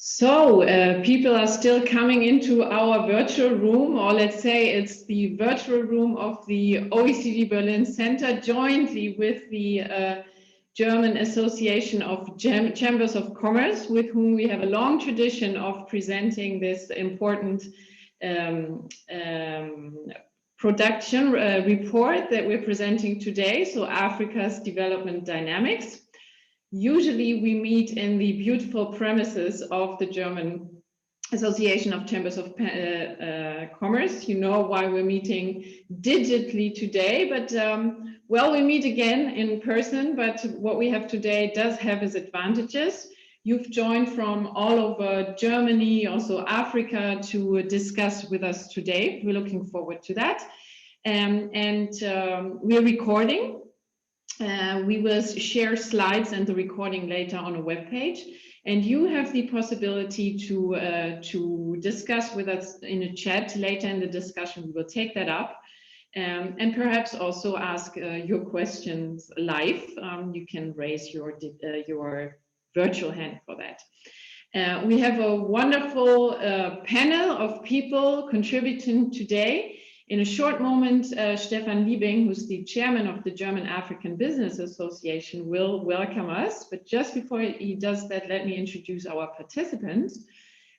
People are still coming into our virtual room, or let's say it's the virtual room of the OECD Berlin Center, jointly with the German Association of Chambers of Commerce, with whom we have a long tradition of presenting this important production report that we're presenting today, so Africa's Development Dynamics. Usually we meet in the beautiful premises of the German Association of Chambers of Commerce. You know why we're meeting digitally today, but well, we meet again in person, but what we have today does have its advantages. You've joined from all over Germany, also Africa, to discuss with us today. We're looking forward to that. We're recording. We will share slides and the recording later on a web page, and you have the possibility to discuss with us in a chat later in the discussion. We will take that up and perhaps also ask your questions live. You can raise your virtual hand for that. We have a wonderful panel of people contributing today. In a short moment, Stefan Liebing, who's the chairman of the German African Business Association, will welcome us. But just before he does that, let me introduce our participants.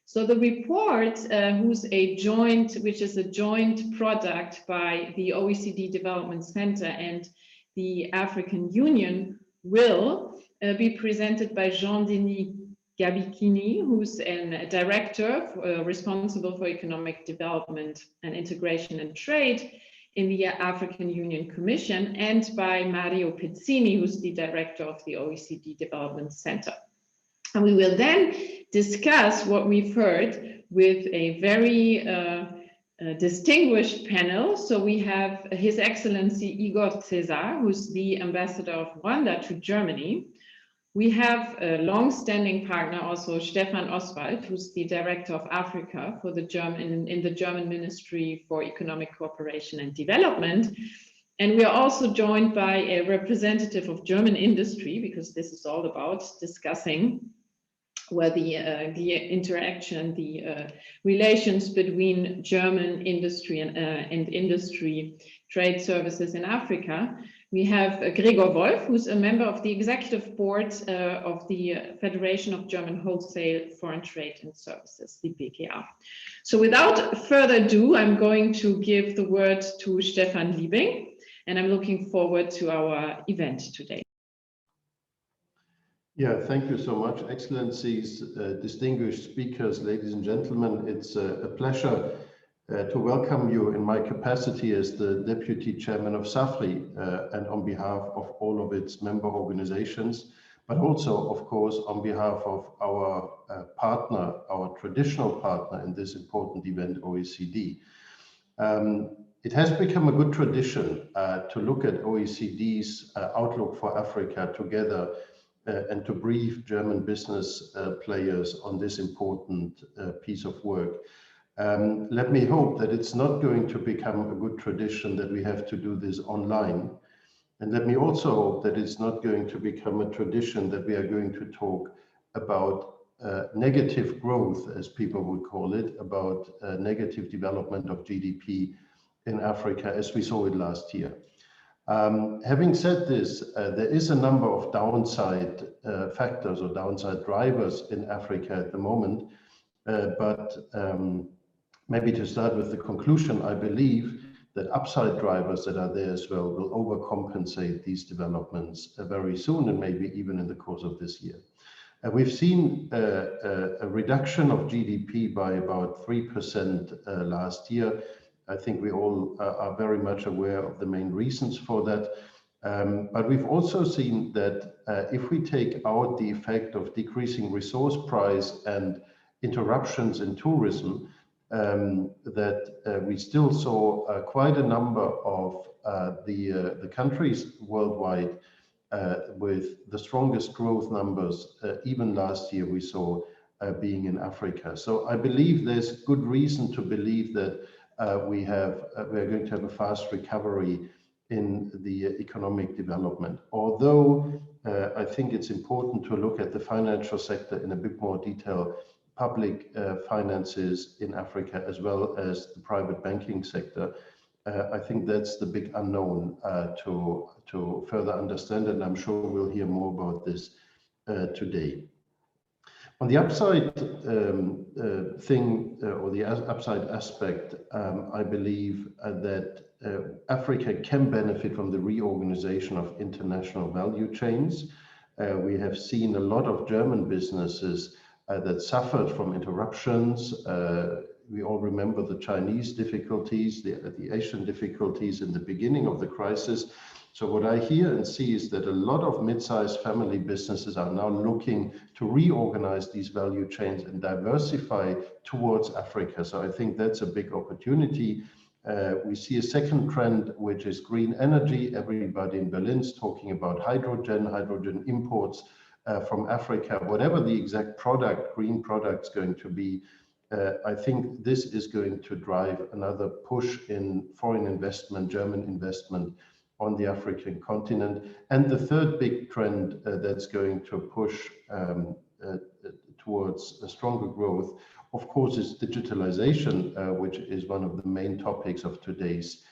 So the report, which is a joint product by the OECD Development Center and the African Union, will be presented by Jean-Denis Gabikini, who's a director responsible for economic development and integration and trade in the African Union Commission, and by Mario Pizzini, who's the director of the OECD Development Center. And we will then discuss what we've heard with a very distinguished panel. So we have His Excellency Igor Cesar, who's the ambassador of Rwanda to Germany. We have a long-standing partner, also Stefan Oswald, who's the Director of Africa for the in the German Ministry for Economic Cooperation and Development. And we are also joined by a representative of German industry, because this is all about discussing where the interaction, the relations between German industry and industry trade services in Africa. We have Gregor Wolf, who's a member of the executive board of the Federation of German Wholesale Foreign Trade and Services, the BGA. So without further ado, I'm going to give the word to Stefan Liebing, and I'm looking forward to our event today. Yeah, thank you so much, Excellencies, distinguished speakers, ladies and gentlemen. It's a pleasure to welcome you in my capacity as the Deputy Chairman of SAFRI and on behalf of all of its member organizations, but also, of course, on behalf of our partner, our traditional partner in this important event, OECD. It has become a good tradition to look at OECD's outlook for Africa together and to brief German business players on this important piece of work. Let me hope that it's not going to become a good tradition that we have to do this online. And let me also hope that it's not going to become a tradition that we are going to talk about negative growth, as people would call it, about negative development of GDP in Africa as we saw it last year. Having said this, there is a number of downside factors or downside drivers in Africa at the moment, maybe to start with the conclusion, I believe that upside drivers that are there as well will overcompensate these developments very soon, and maybe even in the course of this year. We've seen a reduction of GDP by about 3% last year. I think we all are very much aware of the main reasons for that. But we've also seen that if we take out the effect of decreasing resource price and interruptions in tourism, that we still saw quite a number of the countries worldwide with the strongest growth numbers, even last year we saw being in Africa. So I believe there's good reason to believe that we're going to have a fast recovery in the economic development. Although I think it's important to look at the financial sector in a bit more detail public finances in Africa as well as the private banking sector. I think that's the big unknown to further understand, and I'm sure we'll hear more about this today. On the upside or the upside aspect, I believe that Africa can benefit from the reorganization of international value chains. We have seen a lot of German businesses that suffered from interruptions. We all remember the Chinese difficulties, the Asian difficulties in the beginning of the crisis. So what I hear and see is that a lot of mid-sized family businesses are now looking to reorganize these value chains and diversify towards Africa. So I think that's a big opportunity. We see a second trend, which is green energy. Everybody in Berlin is talking about hydrogen imports from Africa, whatever the exact product, green product is going to be. I think this is going to drive another push in foreign investment, German investment on the African continent. And the third big trend that's going to push towards a stronger growth, of course, is digitalization, which is one of the main topics of today's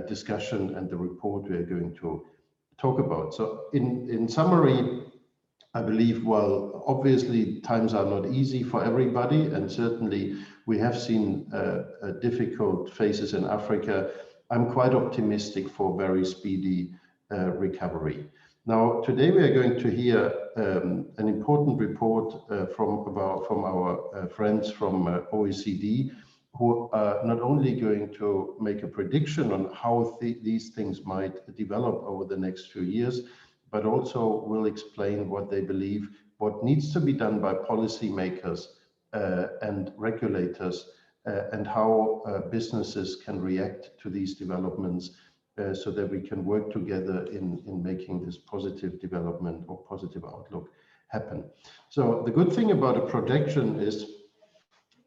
discussion and the report we are going to talk about. So in summary, I believe, well, obviously times are not easy for everybody, and certainly we have seen difficult phases in Africa. I'm quite optimistic for very speedy recovery. Now, today we are going to hear an important report from our friends from OECD, who are not only going to make a prediction on how these things might develop over the next few years, but also will explain what they believe, what needs to be done by policymakers and regulators, and how businesses can react to these developments so that we can work together in making this positive development or positive outlook happen. So the good thing about a projection is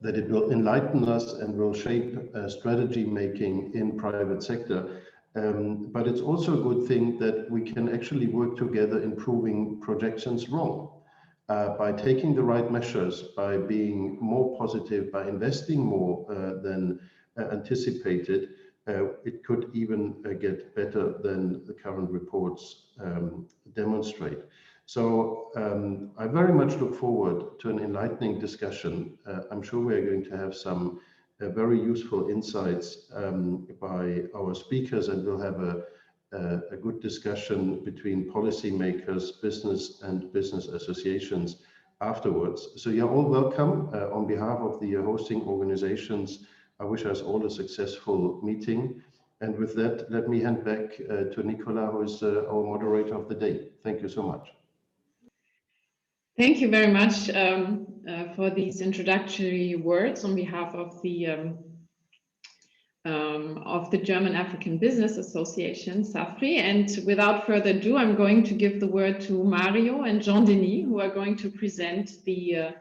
that it will enlighten us and will shape strategy making in private sector. But it's also a good thing that we can actually work together in proving projections wrong. By taking the right measures, by being more positive, by investing more than anticipated, it could even get better than the current reports demonstrate. So I very much look forward to an enlightening discussion. I'm sure we are going to have some very useful insights by our speakers, and we'll have a good discussion between policymakers, business and business associations afterwards. So you're all welcome. On behalf of the hosting organizations, I wish us all a successful meeting. And with that, let me hand back to Nicola, who is our moderator of the day. Thank you so much. Thank you very much for these introductory words on behalf of the German African Business Association, SAFRI. And without further ado, I'm going to give the word to Mario and Jean-Denis, who are going to present the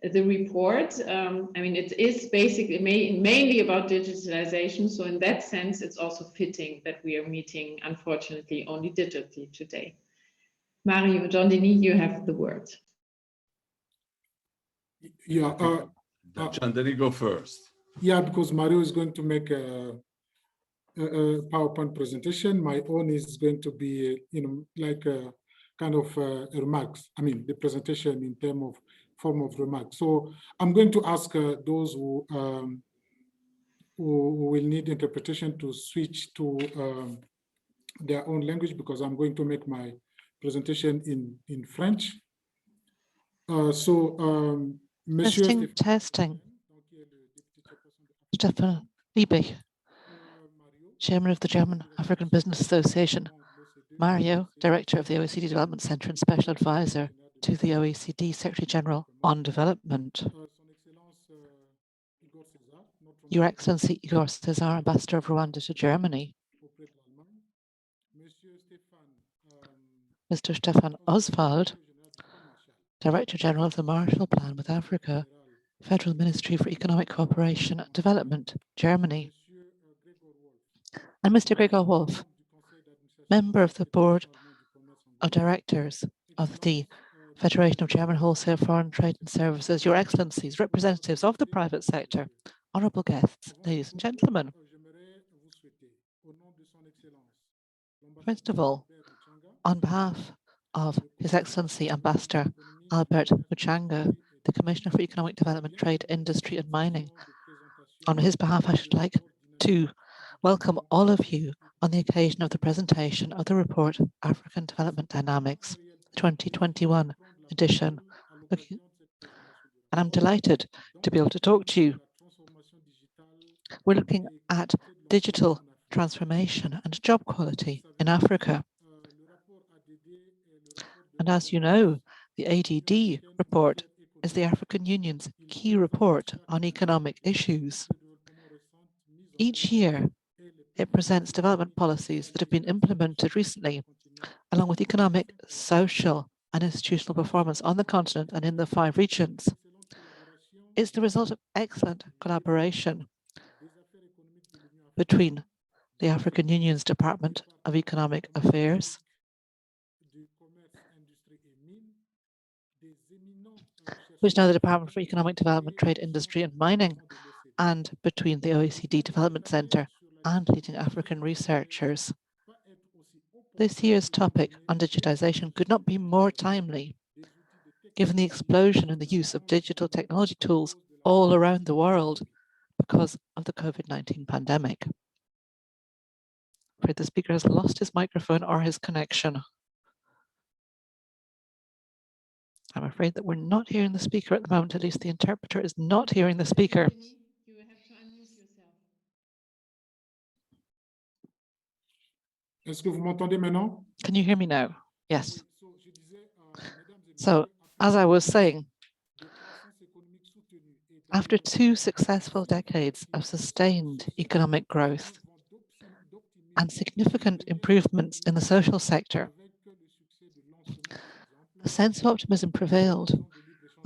report. I mean, it is basically mainly about digitalization. So in that sense, it's also fitting that we are meeting, unfortunately, only digitally today. Mario, Jean-Denis, you have the word. Yeah, Jean-Denis, go first. Yeah, because Mario is going to make a PowerPoint presentation. My own is going to be, like a kind of remarks. I mean, the presentation in terms of form of remarks. So I'm going to ask those who will need interpretation to switch to their own language, because I'm going to make my presentation in French. Monsieur testing. Stefan Liebig, Chairman of the German African Business Association. Mario, Director of the OECD Development Center and Special Advisor to the OECD Secretary General on Development. Your Excellency Igor Cesar, Ambassador of Rwanda to Germany. Mr. Stefan Oswald, Director General of the Marshall Plan with Africa, Federal Ministry for Economic Cooperation and Development, Germany. And Mr. Gregor Wolf, Member of the Board of Directors of the Federation of German Wholesale Foreign Trade and Services, Your Excellencies, representatives of the private sector, honourable guests, ladies and gentlemen. First of all, on behalf of His Excellency Ambassador Albert Muchanga, the Commissioner for Economic Development, Trade, Industry and Mining, on his behalf, I should like to welcome all of you on the occasion of the presentation of the report African Development Dynamics, 2021 edition. And I'm delighted to be able to talk to you. We're looking at digital transformation and job quality in Africa. And as you know, the ADD report is the African Union's key report on economic issues. Each year, it presents development policies that have been implemented recently, along with economic, social, and institutional performance on the continent and in the 5 regions. It's the result of excellent collaboration between the African Union's Department of Economic Affairs, which is now the Department for Economic Development, Trade, Industry and Mining, and between the OECD Development Centre and leading African researchers. This year's topic on digitization could not be more timely, given the explosion in the use of digital technology tools all around the world because of the COVID-19 pandemic. I'm afraid the speaker has lost his microphone or his connection. I'm afraid that we're not hearing the speaker at the moment. At least the interpreter is not hearing the speaker. You have to unmute yourself. Est-ce que vous m'entendez maintenant? Can you hear me now? Yes. So, as I was saying, after 2 successful decades of sustained economic growth and significant improvements in the social sector, a sense of optimism prevailed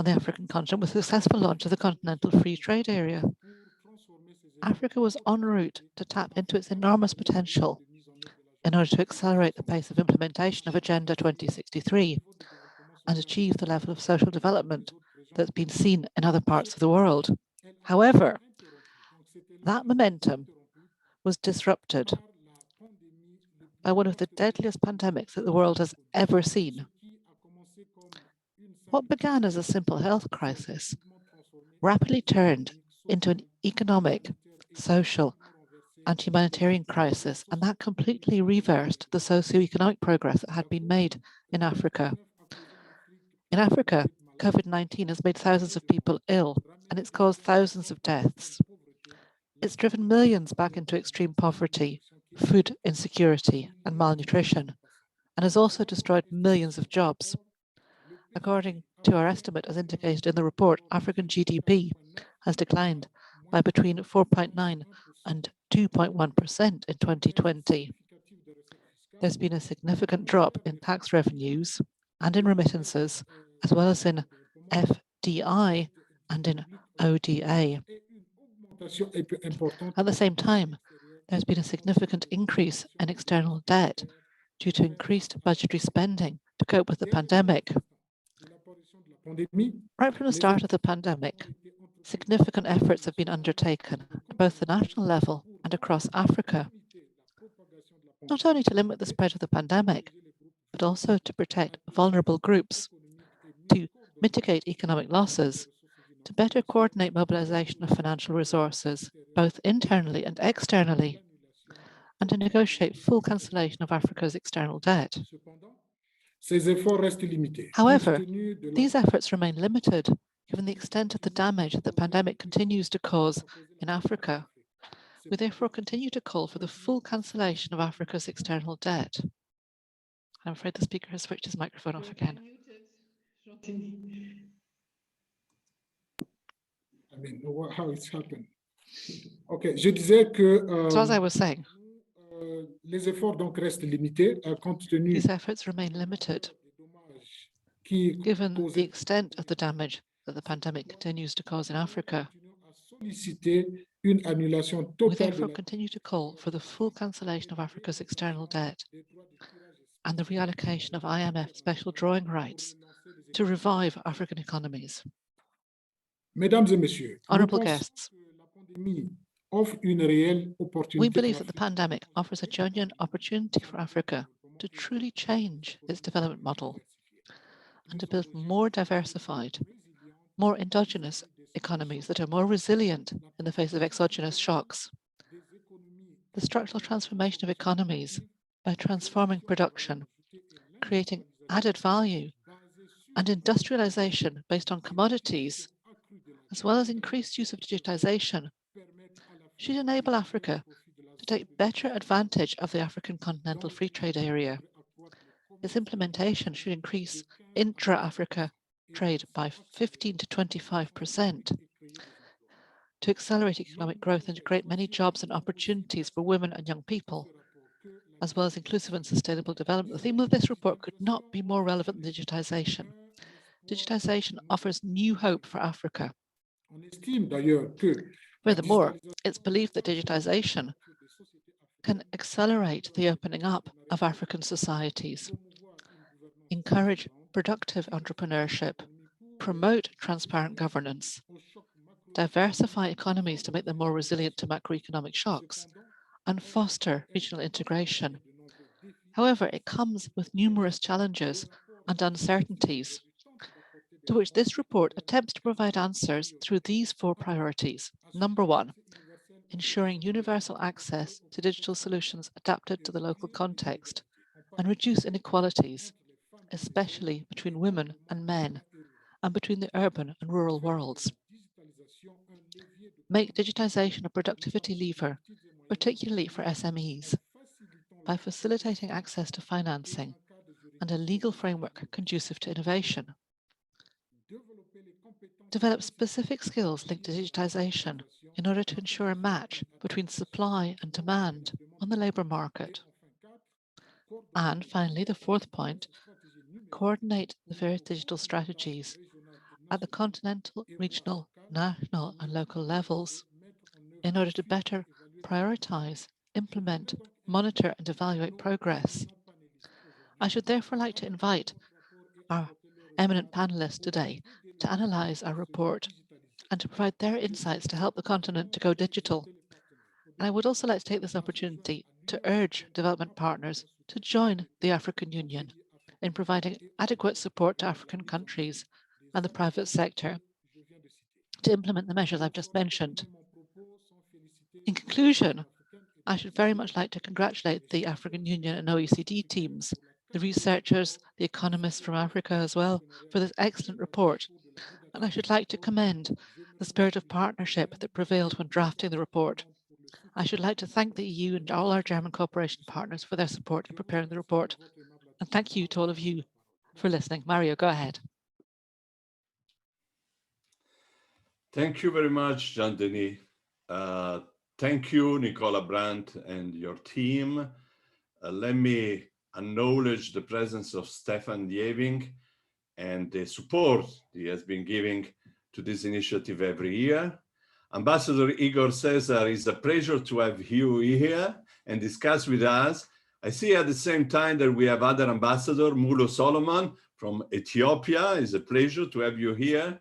on the African continent with the successful launch of the Continental Free Trade Area. Africa was en route to tap into its enormous potential in order to accelerate the pace of implementation of Agenda 2063 and achieve the level of social development that's been seen in other parts of the world. However, that momentum was disrupted by one of the deadliest pandemics that the world has ever seen. What began as a simple health crisis rapidly turned into an economic, social, and humanitarian crisis, and that completely reversed the socio-economic progress that had been made in Africa. In Africa, COVID-19 has made thousands of people ill, and it's caused thousands of deaths. It's driven millions back into extreme poverty, food insecurity, and malnutrition, and has also destroyed millions of jobs. According to our estimate, as indicated in the report, African GDP has declined by between 4.9 and 2.1% in 2020. There's been a significant drop in tax revenues and in remittances, as well as in FDI and in ODA. At the same time, there's been a significant increase in external debt due to increased budgetary spending to cope with the pandemic. Right from the start of the pandemic, significant efforts have been undertaken at both the national level and across Africa, not only to limit the spread of the pandemic, but also to protect vulnerable groups, to mitigate economic losses, to better coordinate mobilization of financial resources, both internally and externally, and to negotiate full cancellation of Africa's external debt. However, these efforts remain limited given the extent of the damage that the pandemic continues to cause in Africa. We therefore continue to call for the full cancellation of Africa's external debt. I'm afraid the speaker has switched his microphone off again. I mean, how it's happened. Okay, je disais que So as I was saying, les efforts donc restent limités compte tenu these efforts remain limited given the extent of the damage that the pandemic continues to cause in Africa. We therefore continue to call for the full cancellation of Africa's external debt and the reallocation of IMF special drawing rights to revive African economies. Mesdames et messieurs, Honorable guests, la pandémie offre une réelle opportunité. we believe that the pandemic offers a genuine opportunity for Africa to truly change its development model and to build more diversified, more endogenous economies that are more resilient in the face of exogenous shocks. The structural transformation of economies by transforming production, creating added value, and industrialization based on commodities, as well as increased use of digitization, should enable Africa to take better advantage of the African continental free trade area. Its implementation should increase intra-Africa trade by 15 to 25%, to accelerate economic growth and to create many jobs and opportunities for women and young people, as well as inclusive and sustainable development. The theme of this report could not be more relevant than digitization. Digitization offers new hope for Africa. Furthermore, it's believed that digitization can accelerate the opening up of African societies, encourage productive entrepreneurship, promote transparent governance, diversify economies to make them more resilient to macroeconomic shocks, and foster regional integration. However, it comes with numerous challenges and uncertainties, to which this report attempts to provide answers through these four priorities. Number one, ensuring universal access to digital solutions adapted to the local context and reduce inequalities, especially between women and men, and between the urban and rural worlds. Make digitization a productivity lever, particularly for SMEs, by facilitating access to financing and a legal framework conducive to innovation. Develop specific skills linked to digitization in order to ensure a match between supply and demand on the labour market. And finally, the fourth point, coordinate the various digital strategies at the continental, regional, national and local levels in order to better prioritise, implement, monitor and evaluate progress. I should therefore like to invite our eminent panelists today to analyse our report and to provide their insights to help the continent to go digital. And I would also like to take this opportunity to urge development partners to join the African Union in providing adequate support to African countries and the private sector to implement the measures I've just mentioned. In conclusion, I should very much like to congratulate the African Union and OECD teams, the researchers, the economists from Africa as well, for this excellent report. And I should like to commend the spirit of partnership that prevailed when drafting the report. I should like to thank the EU and all our German cooperation partners for their support in preparing the report. And thank you to all of you for listening. Mario, go ahead. Thank you very much, Jean-Denis. Thank you, Nicola Brandt and your team. Let me acknowledge the presence of Stefan Lieving and the support he has been giving to this initiative every year. Ambassador Igor Cesar, it's a pleasure to have you here and discuss with us. I see at the same time that we have other ambassador, Mulo Solomon from Ethiopia. It's a pleasure to have you here.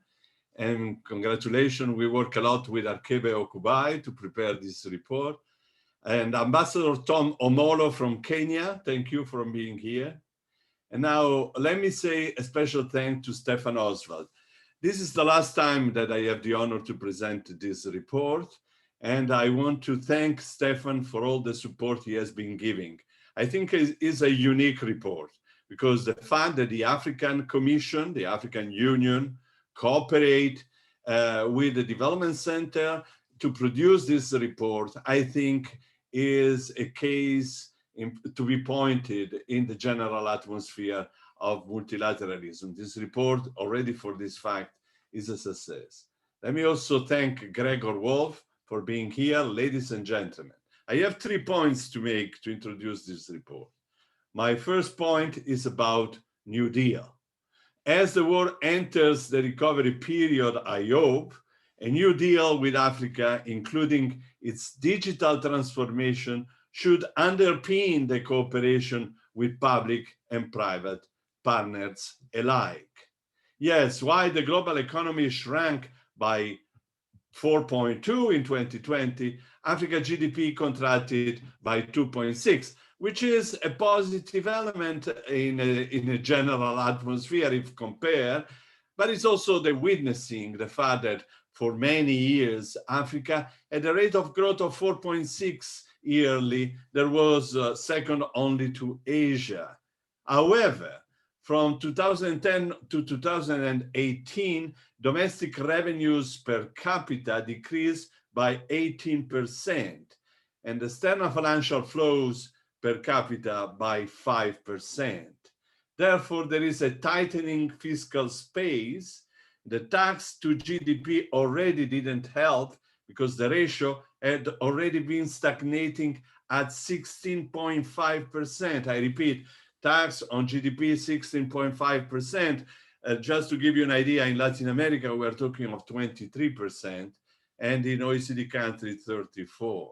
And congratulations, we work a lot with Arkebe Okubai to prepare this report. And Ambassador Tom Omolo from Kenya, thank you for being here. And now let me say a special thanks to Stefan Oswald. This is the last time that I have the honor to present this report. And I want to thank Stefan for all the support he has been giving. I think it is a unique report because the fact that the African Commission, the African Union, cooperate with the Development Center to produce this report, I think is a case to be pointed in the general atmosphere of multilateralism. This report, already for this fact, is a success. Let me also thank Gregor Wolf for being here. Ladies and gentlemen, I have 3 points to make to introduce this report. My first point is about New Deal. As the world enters the recovery period, I hope, a new deal with Africa, including its digital transformation, should underpin the cooperation with public and private partners alike. Yes, while the global economy shrank by 4.2 in 2020, Africa GDP contracted by 2.6, which is a positive element in a general atmosphere if compared, but it's also the witnessing the fact that for many years, Africa at a rate of growth of 4.6 yearly, there was second only to Asia. However, from 2010 to 2018, domestic revenues per capita decreased by 18%, and external financial flows per capita by 5%. Therefore, there is a tightening fiscal space. The tax to GDP already didn't help because the ratio had already been stagnating at 16.5%. I repeat, tax on GDP 16.5%. Just to give you an idea, in Latin America, we're talking of 23%, and in OECD countries, 34%.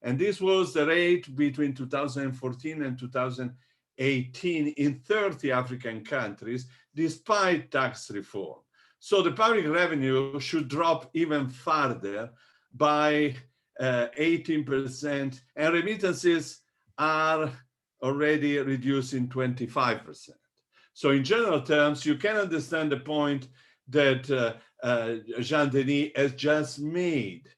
And this was the rate between 2014 and 2018 in 30 African countries, despite tax reform. So the public revenue should drop even further by 18%, and remittances are already reducing 25%. So in general terms, you can understand the point that Jean-Denis has just made.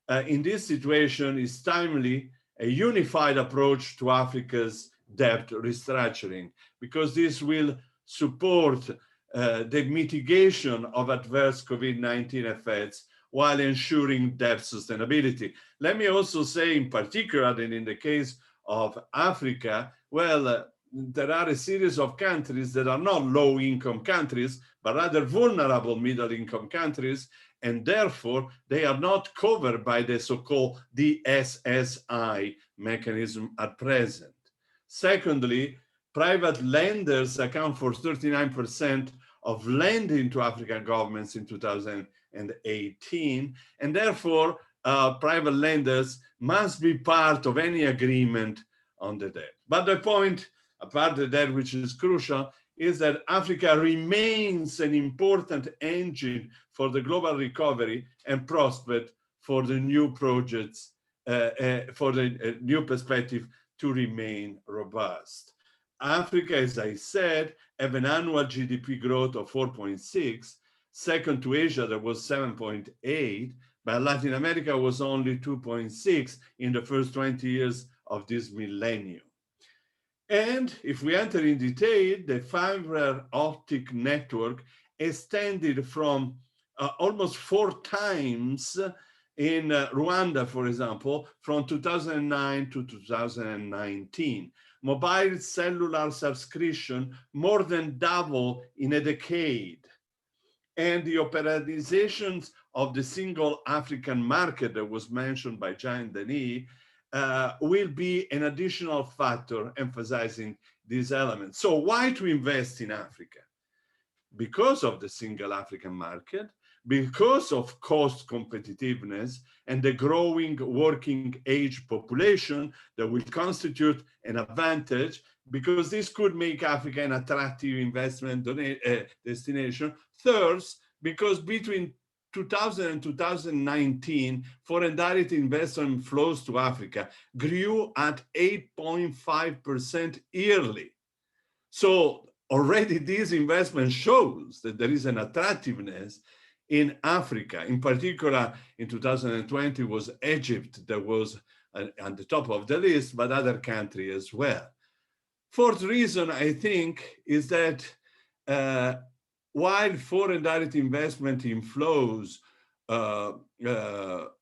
In this situation, it's timely a unified approach to Africa's debt restructuring, because this will support the mitigation of adverse COVID-19 effects while ensuring debt sustainability. Let me also say in particular, and in the case of Africa, well, there are a series of countries that are not low-income countries, but rather vulnerable middle-income countries, and therefore they are not covered by the so-called DSSI mechanism at present. Secondly, private lenders account for 39% of lending to African governments in 2018, and therefore private lenders must be part of any agreement on the debt. But the point, apart from that, which is crucial, is that Africa remains an important engine for the global recovery and prospect for the new projects, for the new perspective to remain robust. Africa, as I said, have an annual GDP growth of 4.6. Second to Asia, that was 7.8, but Latin America was only 2.6 in the first 20 years of this millennium. And if we enter in detail, the fiber optic network extended from almost 4 times in Rwanda, for example, from 2009 to 2019. Mobile cellular subscription more than double in a decade. And the operations of the single African market that was mentioned by Jean-Denis will be an additional factor emphasizing these elements. So why to invest in Africa? Because of the single African market, because of cost competitiveness and the growing working age population that will constitute an advantage, because this could make Africa an attractive investment destination. Third, because between 2000 and 2019, foreign direct investment flows to Africa grew at 8.5% yearly. So already this investment shows that there is an attractiveness in Africa. In particular, in 2020 was Egypt that was on the top of the list, but other countries as well. Fourth reason, I think, is that while foreign direct investment inflows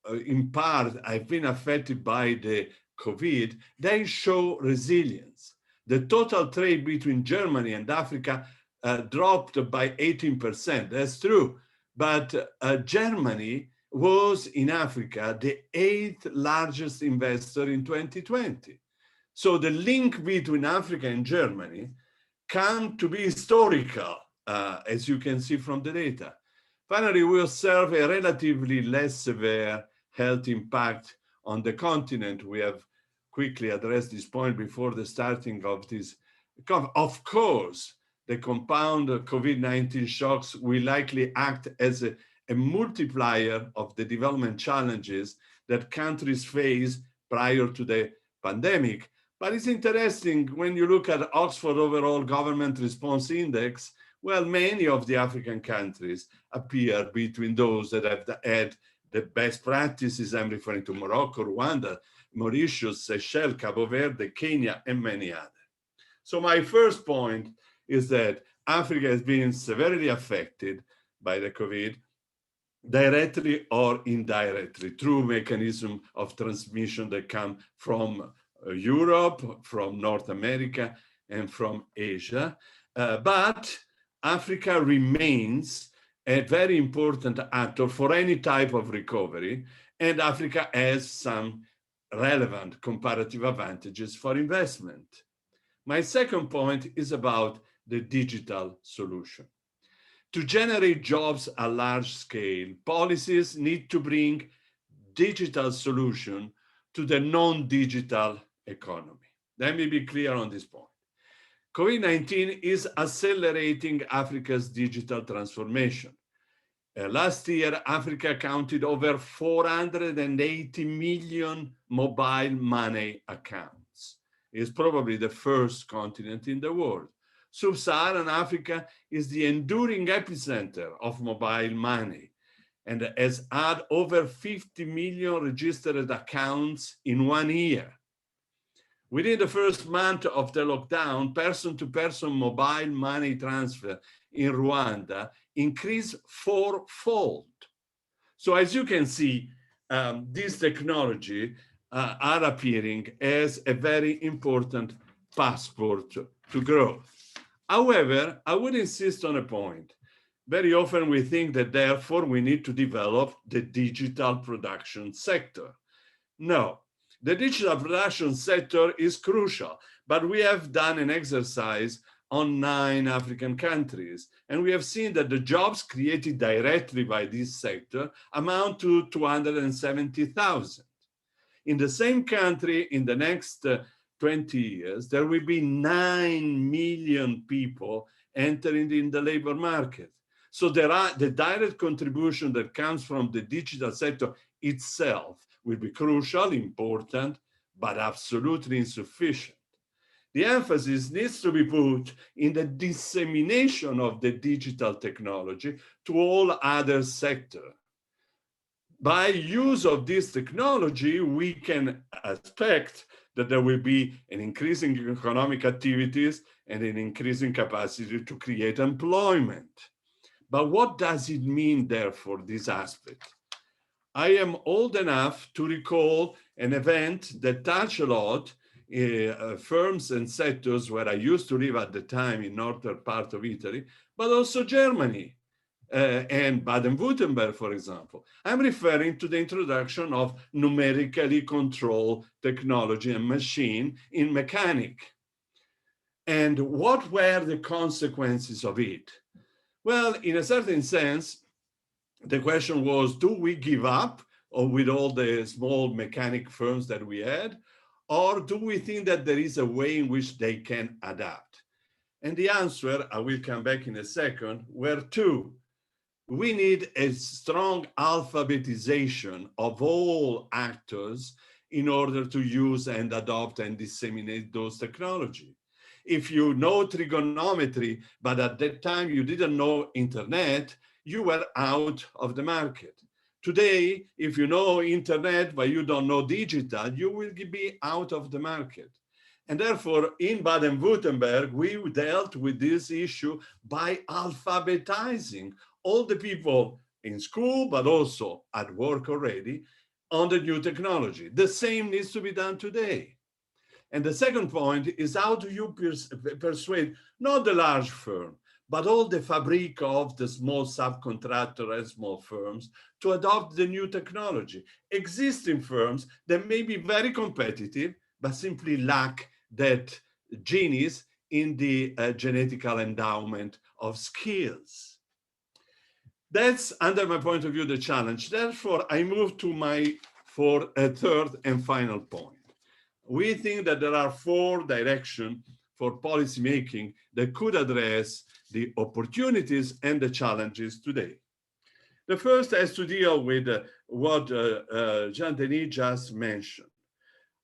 in part have been affected by the COVID, they show resilience. The total trade between Germany and Africa dropped by 18%. That's true. But Germany was in Africa the 8th largest investor in 2020. So the link between Africa and Germany come to be historical, as you can see from the data. Finally, we observe a relatively less severe health impact on the continent. We have quickly addressed this point before the starting of this. Of course, the compound COVID-19 shocks will likely act as a multiplier of the development challenges that countries face prior to the pandemic. But it's interesting when you look at Oxford Overall Government Response Index, well, many of the African countries appear between those that have had the best practices. I'm referring to Morocco, Rwanda, Mauritius, Seychelles, Cabo Verde, Kenya, and many others. So my first point is that Africa has been severely affected by the COVID, directly or indirectly, through mechanisms of transmission that come from Europe, from North America, and from Asia. But Africa remains a very important actor for any type of recovery, and Africa has some relevant comparative advantages for investment. My second point is about the digital solution. To generate jobs at large scale, policies need to bring digital solution to the non-digital economy. Let me be clear on this point. COVID-19 is accelerating Africa's digital transformation. Last year, Africa counted over 480 million mobile money accounts. It's probably the first continent in the world. Sub-Saharan Africa is the enduring epicenter of mobile money and has had over 50 million registered accounts in 1 year. Within the first month of the lockdown, person-to-person mobile money transfer in Rwanda increased 4-fold. So as you can see, this technology are appearing as a very important passport to growth. However, I would insist on a point. Very often we think that therefore we need to develop the digital production sector. No, the digital production sector is crucial, but we have done an exercise on 9 African countries, and we have seen that the jobs created directly by this sector amount to 270,000. In the same country, in the next 20 years, there will be 9 million people entering in the labor market. So the direct contribution that comes from the digital sector itself will be crucial, important, but absolutely insufficient. The emphasis needs to be put in the dissemination of the digital technology to all other sectors. By use of this technology, we can expect that there will be an increasing economic activities and an increasing capacity to create employment. But what does it mean, therefore, this aspect? I am old enough to recall an event that touched a lot firms and sectors where I used to live at the time in northern part of Italy, but also Germany and Baden-Württemberg, for example. I'm referring to the introduction of numerically controlled technology and machine in mechanic. And what were the consequences of it? Well, in a certain sense, the question was, do we give up with all the small mechanic firms that we had? Or do we think that there is a way in which they can adapt? And the answer, I will come back in a second, were 2. We need a strong alphabetization of all actors in order to use and adopt and disseminate those technologies. If you know trigonometry, but at that time you didn't know internet, you were out of the market. Today, if you know internet, but you don't know digital, you will be out of the market. And therefore, in Baden-Württemberg, we dealt with this issue by alphabetizing all the people in school, but also at work already, on the new technology. The same needs to be done today. And the second point is, how do you persuade not the large firm, but all the fabric of the small subcontractor and small firms to adopt the new technology? Existing firms that may be very competitive, but simply lack that genius in the genetical endowment of skills. That's, under my point of view, the challenge. Therefore, I move to my third and final point. We think that there are 4 directions for policy making that could address the opportunities and the challenges today. The first has to deal with what Jean-Denis just mentioned.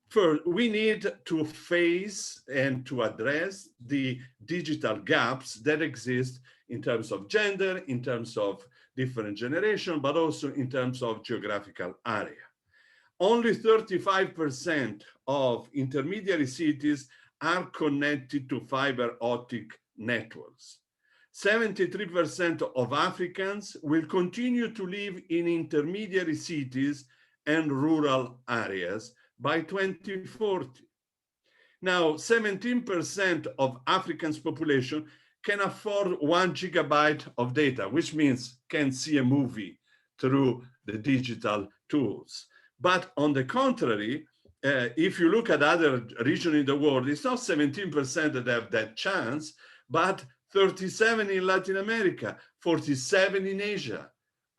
First, we need to face and to address the digital gaps that exist in terms of gender, in terms of different generation, but also in terms of geographical area. Only 35% of intermediary cities are connected to fiber optic networks. 73% of Africans will continue to live in intermediary cities and rural areas by 2040. Now, 17% of Africans' population can afford 1 gigabyte of data, which means can see a movie through the digital tools. But on the contrary, if you look at other regions in the world, it's not 17% that have that chance, but 37 in Latin America, 47 in Asia,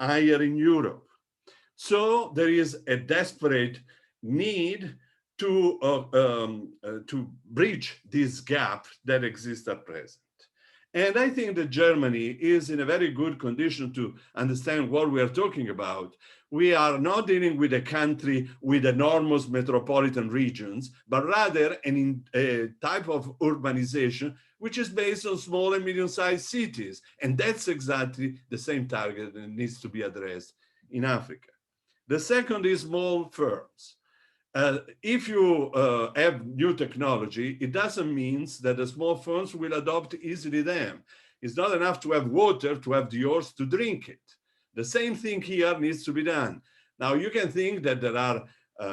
higher in Europe. So there is a desperate need to bridge this gap that exists at present. And I think that Germany is in a very good condition to understand what we are talking about. We are not dealing with a country with enormous metropolitan regions, but rather a type of urbanization which is based on small and medium-sized cities. And that's exactly the same target that needs to be addressed in Africa. The second is small firms. If you have new technology, it doesn't mean that the small firms will adopt easily them. It's not enough to have water, to have the earth to drink it. The same thing here needs to be done. Now, you can think that there are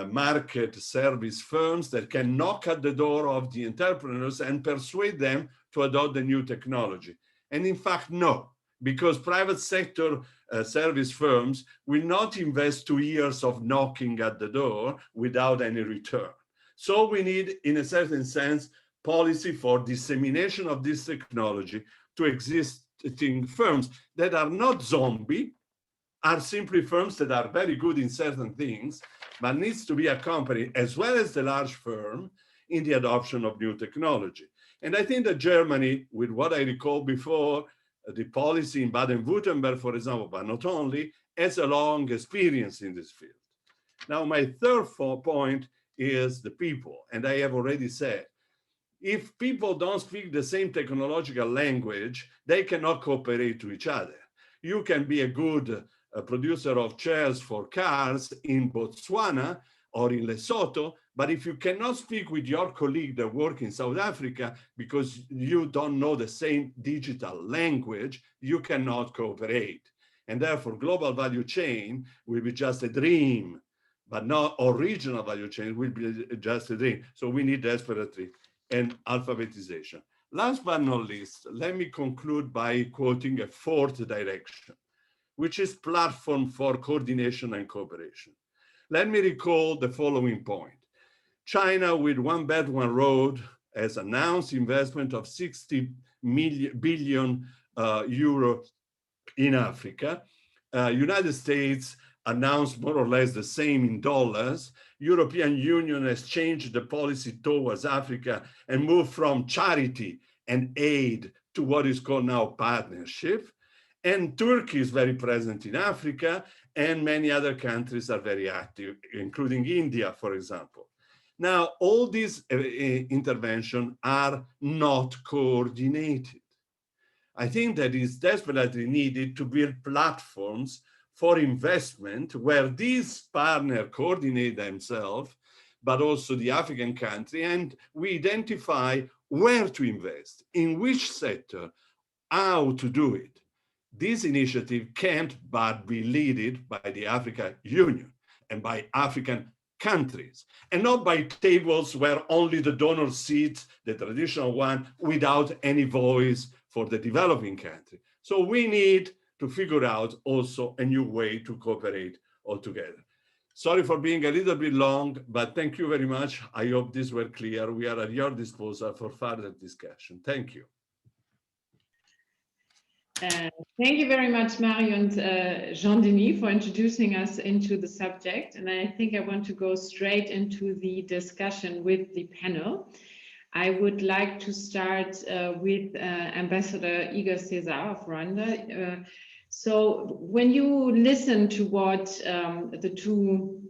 market service firms that can knock at the door of the entrepreneurs and persuade them to adopt the new technology. And in fact, no, because private sector service firms will not invest 2 years of knocking at the door without any return. So we need, in a certain sense, policy for dissemination of this technology to existing firms that are not zombie, are simply firms that are very good in certain things, but needs to be accompanied, as well as the large firm, in the adoption of new technology. And I think that Germany, with what I recall before, the policy in Baden-Württemberg, for example, but not only, has a long experience in this field. Now, my third point is the people. And I have already said, if people don't speak the same technological language, they cannot cooperate to each other. You can be a good producer of chairs for cars in Botswana or in Lesotho, but if you cannot speak with your colleague that work in South Africa because you don't know the same digital language, you cannot cooperate. And therefore, global value chain will be just a dream, but not original value chain will be just a dream. So we need desperately an alphabetization. Last but not least, let me conclude by quoting a fourth direction, which is platform for coordination and cooperation. Let me recall the following point. China, with One Belt, One Road, has announced investment of 60 billion euro in Africa. United States announced more or less the same in dollars. European Union has changed the policy towards Africa and moved from charity and aid to what is called now partnership. And Turkey is very present in Africa, and many other countries are very active, including India, for example. Now, all these interventions are not coordinated. I think that it's desperately needed to build platforms for investment where these partners coordinate themselves, but also the African country, and we identify where to invest, in which sector, how to do it. This initiative can't but be led by the African Union and by African countries, and not by tables where only the donor sits, the traditional one, without any voice for the developing country. So we need to figure out also a new way to cooperate all together. Sorry for being a little bit long, but thank you very much. I hope this were clear. We are at your disposal for further discussion. Thank you. Thank you very much, Mario and Jean-Denis, for introducing us into the subject. And I think I want to go straight into the discussion with the panel. I would like to start with Ambassador Igor Cesar of Rwanda. So when you listen to what the two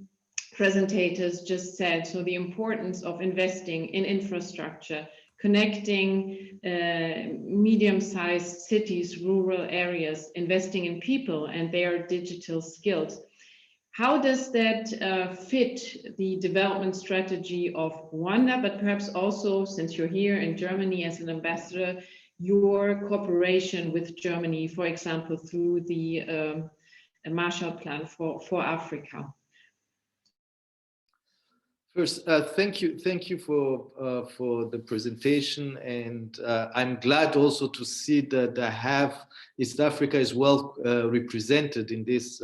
presentators just said, so the importance of investing in infrastructure, connecting medium-sized cities, rural areas, investing in people and their digital skills, how does that fit the development strategy of Rwanda, but perhaps also, since you're here in Germany as an ambassador, your cooperation with Germany, for example, through the Marshall Plan for Africa? First, thank you for the presentation, and I'm glad also to see that East Africa is well represented in this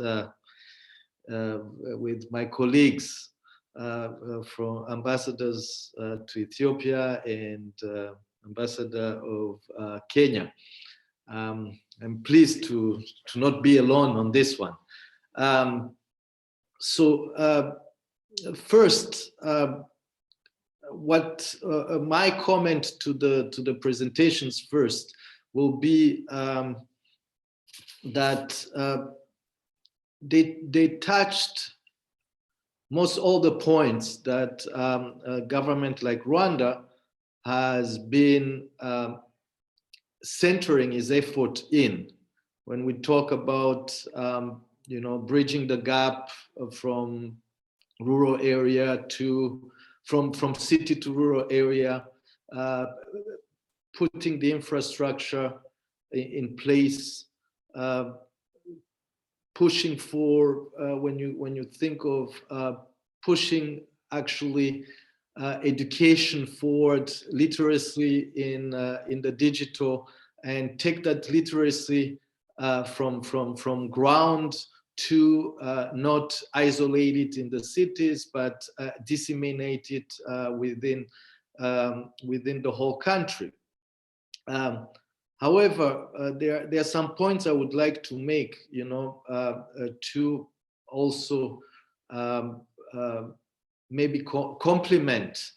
with my colleagues from ambassadors to Ethiopia and ambassador of Kenya. I'm pleased to not be alone on this one. First, what my comment to the presentations first will be that they touched most all the points that a government like Rwanda has been centering its effort in. When we talk about bridging the gap from rural area from city to rural area, putting the infrastructure in place, pushing for when you think of pushing actually education forward, literacy in the digital, and take that literacy from ground to not isolate it in the cities, but disseminate it within the whole country. However, there are some points I would like to make, to also maybe complement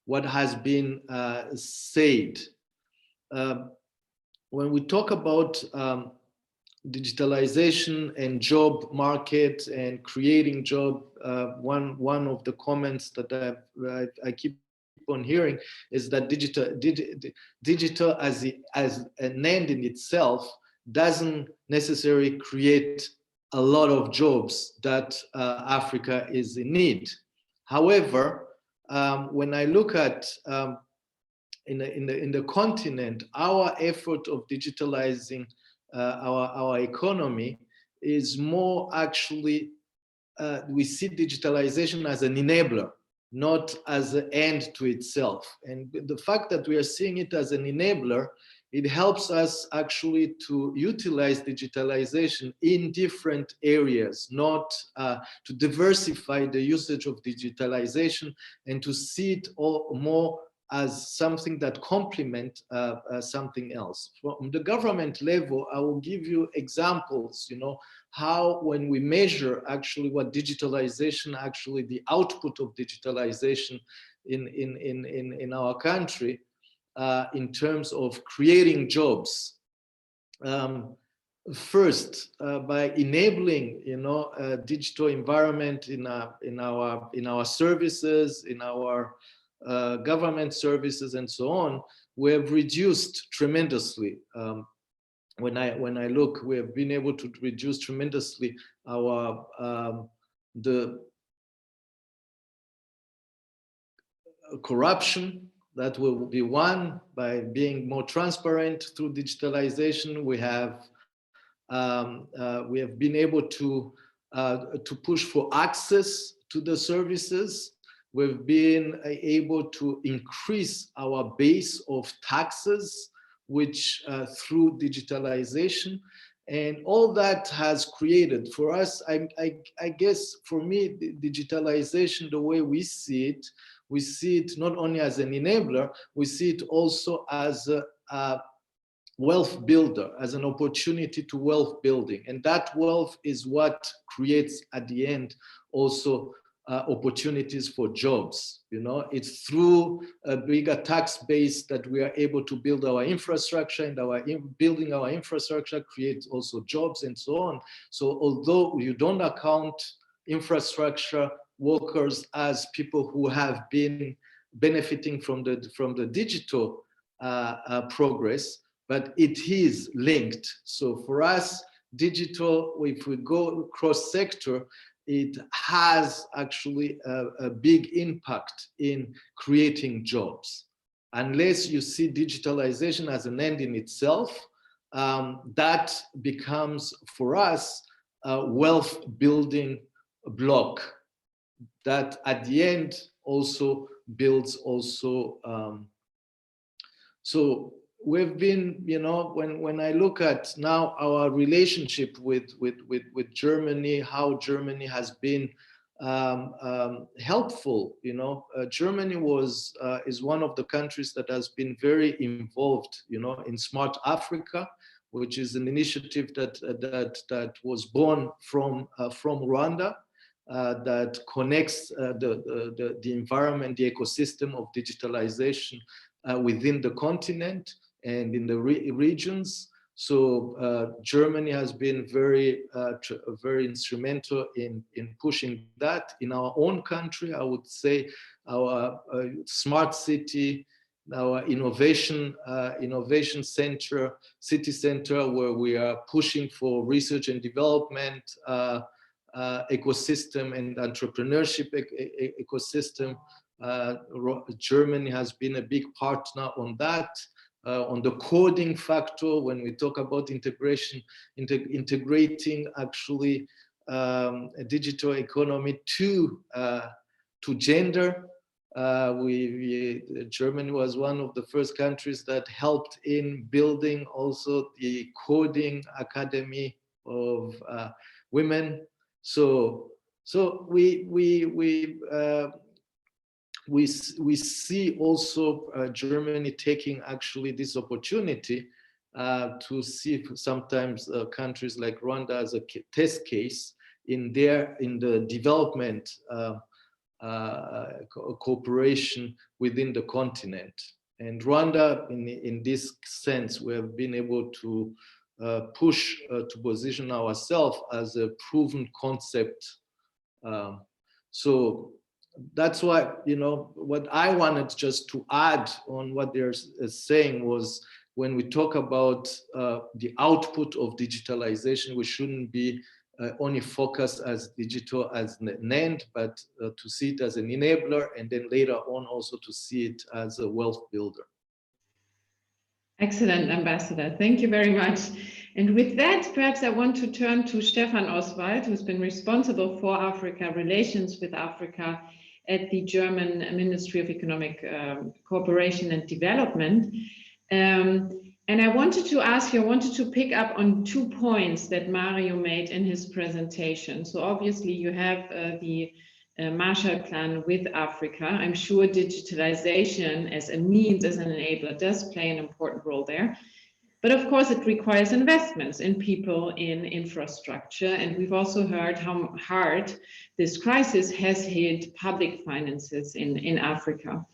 what has been said. When we talk about digitalization and job market and creating job, one of the comments that I keep on hearing is that digital as an end in itself doesn't necessarily create a lot of jobs that Africa is in need. However, when I look at in the continent, our effort of digitalizing our economy is more actually, we see digitalization as an enabler, not as an end to itself. And the fact that we are seeing it as an enabler, it helps us actually to utilize digitalization in different areas, not to diversify the usage of digitalization and to see it all more as something that complement something else. From the government level, I will give you examples, how when we measure actually what digitalization, actually the output of digitalization in our country, in terms of creating jobs. First, by enabling, a digital environment in our services, in our government services, and so on, we have reduced tremendously. When I look, we have been able to reduce tremendously our the corruption. That will be one, by being more transparent through digitalization. We have been able to push for access to the services. We've been able to increase our base of taxes, which through digitalization, and all that has created for us. I guess for me, digitalization, the way we see it not only as an enabler, we see it also as a wealth builder, as an opportunity to wealth building. And that wealth is what creates at the end also opportunities for jobs. You know, it's through a bigger tax base that we are able to build our infrastructure, and building our infrastructure creates also jobs and so on. So although you don't account infrastructure workers as people who have been benefiting from the digital progress, but it is linked. So for us, digital, if we go cross-sector, it has actually a big impact in creating jobs. Unless you see digitalization as an end in itself, that becomes for us a wealth building block that at the end also builds also. So we've been, you know, when I look at now our relationship with Germany, how Germany has been helpful, you know, Germany is one of the countries that has been very involved, you know, in Smart Africa, which is an initiative that was born from Rwanda. That connects the environment, the ecosystem of digitalization within the continent and in the regions. So Germany has been very instrumental in pushing that. In our own country, I would say our smart city, our innovation center, city center, where we are pushing for research and development ecosystem and entrepreneurship ecosystem. Germany has been a big partner on that. On the coding factor, when we talk about integration, integrating actually a digital economy to gender. Germany was one of the first countries that helped in building also the coding academy of women. So we see also Germany taking actually this opportunity to see sometimes countries like Rwanda as a test case in the development cooperation within the continent. And Rwanda, in this sense, we have been able to push to position ourselves as a proven concept. So that's why, you know, what I wanted just to add on what they're saying was, when we talk about the output of digitalization, we shouldn't be only focused as digital as an end, but to see it as an enabler, and then later on also to see it as a wealth builder. Excellent, Ambassador. Thank you very much. And with that, perhaps I want to turn to Stefan Oswald, who's been responsible for Africa, relations with Africa at the German Ministry of Economic Cooperation and Development. And I wanted to pick up on 2 points that Mario made in his presentation. So obviously you have the Marshall Plan with Africa. I'm sure digitalization as a means, as an enabler, does play an important role there. But of course, it requires investments in people, in infrastructure. And we've also heard how hard this crisis has hit public finances in Africa.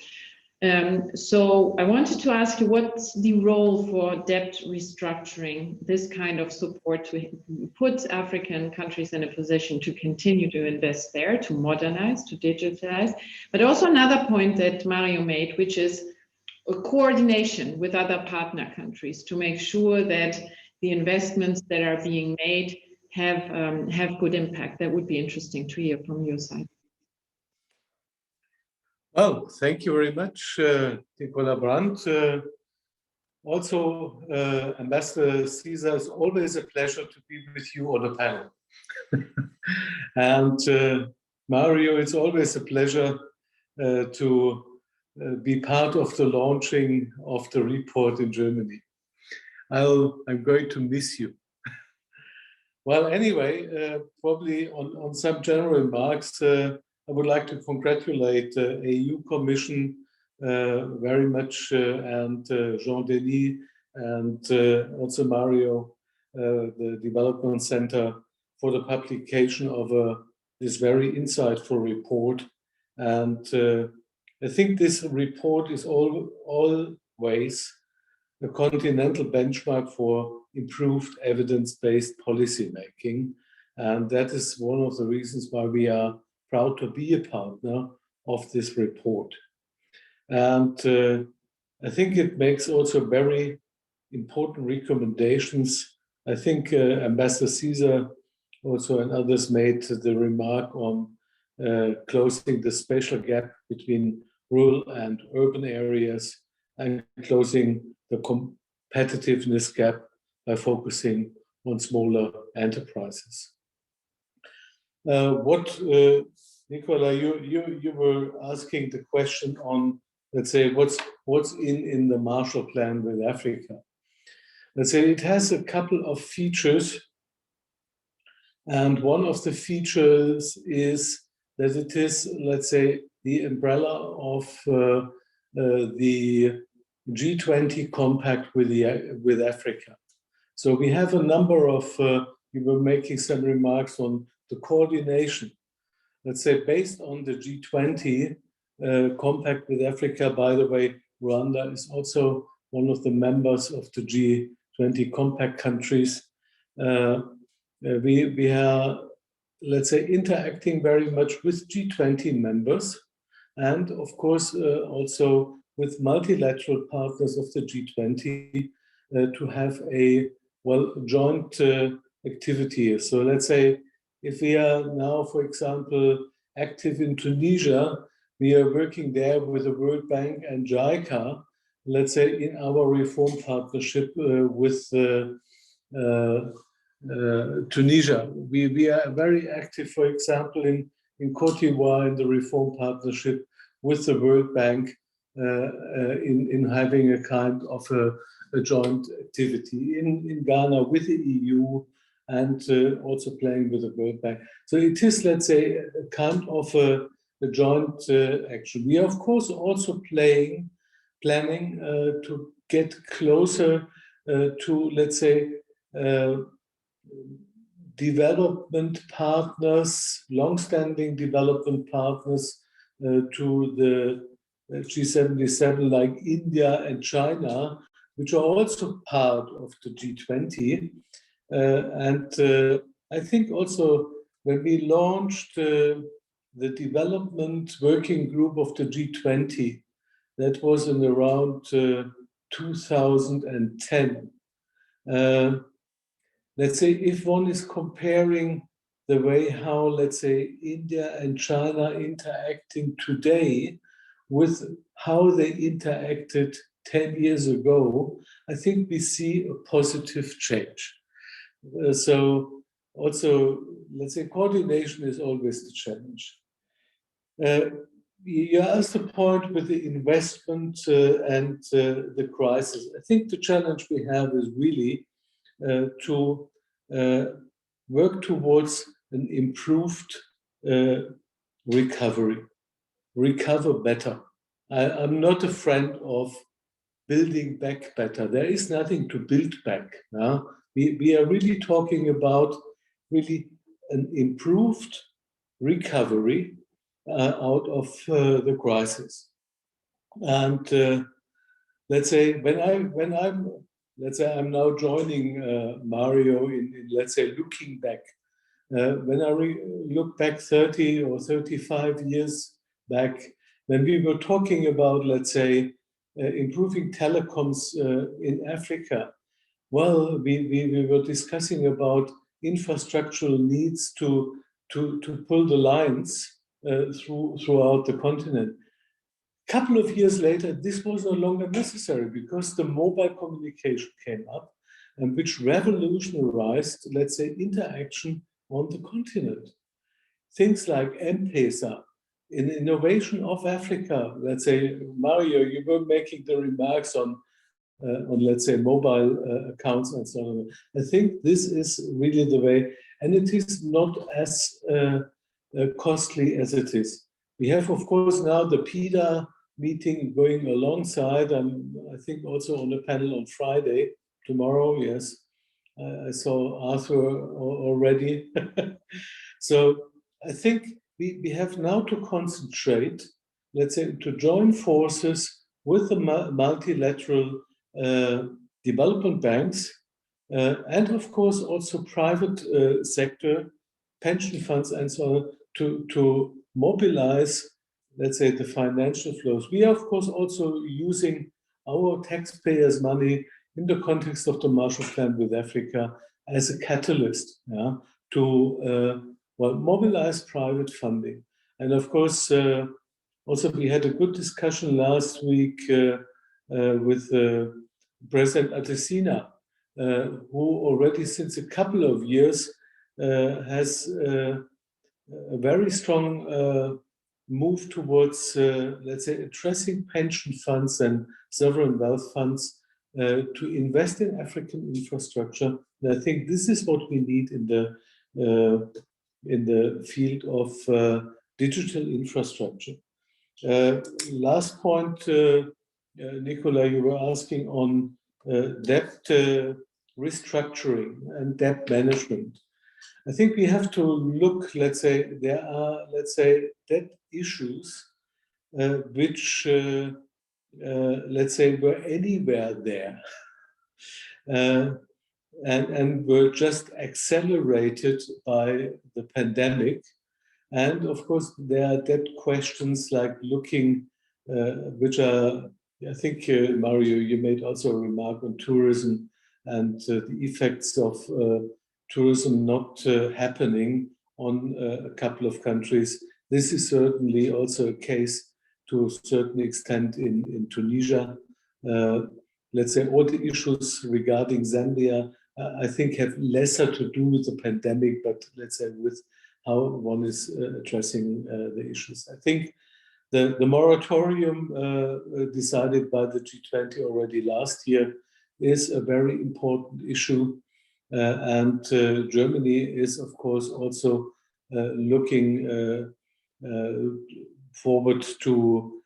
So I wanted to ask you, what's the role for debt restructuring, this kind of support to put African countries in a position to continue to invest there, to modernize, to digitalize? But also another point that Mario made, which is a coordination with other partner countries to make sure that the investments that are being made have good impact. That would be interesting to hear from your side. Well, thank you very much, Nicola Brandt. Also, Ambassador Caesar, it's always a pleasure to be with you on the panel. And Mario, it's always a pleasure to be part of the launching of the report in Germany. I'm going to miss you. Well, anyway, probably on some general remarks, I would like to congratulate the EU Commission very much, and Jean-Denis, and also Mario, the Development Center, for the publication of a this very insightful report. And I think this report is always a continental benchmark for improved evidence-based policymaking. And that is one of the reasons why we are proud to be a partner of this report. And I think it makes also very important recommendations. I think Ambassador Caesar also and others made the remark on closing the spatial gap between rural and urban areas and closing the competitiveness gap by focusing on smaller enterprises. Nicola, you were asking the question on, let's say, what's in the Marshall Plan with Africa. Let's say it has a couple of features, and one of the features is that it is, let's say, the umbrella of the G20 compact with Africa. So we have a number of, you were making some remarks on the coordination. Let's say based on the G20 compact with Africa, by the way, Rwanda is also one of the members of the G20 compact countries. We are, let's say, interacting very much with G20 members and of course also with multilateral partners of the G20 to have a joint activity. So let's say if we are now, for example, active in Tunisia, we are working there with the World Bank and JICA, let's say in our reform partnership with Tunisia. We are very active, for example, in Cote d'Ivoire in the reform partnership with the World Bank in having a kind of a joint activity in Ghana with the EU and also playing with the World Bank. So it is, let's say, a kind of a joint action. We are, of course, also planning to get closer to, let's say, development partners, long-standing development partners to the G77 like India and China, which are also part of the G20. And I think also when we launched the development working group of the G20, that was in around 2010. Let's say if one is comparing the way how, let's say, India and China interacting today with how they interacted 10 years ago, I think we see a positive change. So also, let's say, coordination is always the challenge. You asked the point with the investment and the crisis. I think the challenge we have is really to work towards an improved recover better. I'm not a friend of building back better. There is nothing to build back. Now. We are really talking about really an improved recovery out of the crisis. And let's say I'm now joining Mario in let's say looking back. When I look back 30 or 35 years back, when we were talking about, let's say, improving telecoms in Africa, well, we were discussing about infrastructural needs to pull the lines throughout the continent. A couple of years later, this was no longer necessary because the mobile communication came up, and which revolutionized, let's say, interaction on the continent. Things like M-Pesa, in innovation of Africa. Let's say, Mario, you were making the remarks on let's say, mobile accounts and so on. I think this is really the way, and it is not as costly as it is. We have, of course, now the PIDA meeting going alongside, and I think also on a panel on Friday, tomorrow, yes. I saw Arthur already. So I think we have now to concentrate, let's say, to join forces with the multilateral development banks and of course also private sector, pension funds and so on, to mobilize, let's say, the financial flows. We are of course also using our taxpayers' money in the context of the Marshall Plan with Africa as a catalyst, yeah, to well, mobilize private funding. And of course, also we had a good discussion last week with President Adesina, who already since a couple of years has a very strong move towards, let's say, addressing pension funds and sovereign wealth funds to invest in African infrastructure. And I think this is what we need in the field of digital infrastructure. Last point, Nicola, you were asking on debt restructuring and debt management. I think we have to look, let's say, there are, let's say, debt issues which, let's say, were anywhere there and were just accelerated by the pandemic. And of course, there are debt questions like looking, which are, I think, Mario, you made also a remark on tourism and the effects of tourism not happening on a couple of countries. This is certainly also a case to a certain extent in Tunisia. Let's say all the issues regarding Zambia, I think have lesser to do with the pandemic, but let's say with how one is addressing the issues. I think the moratorium decided by the G20 already last year is a very important issue. And Germany is, of course, also looking forward to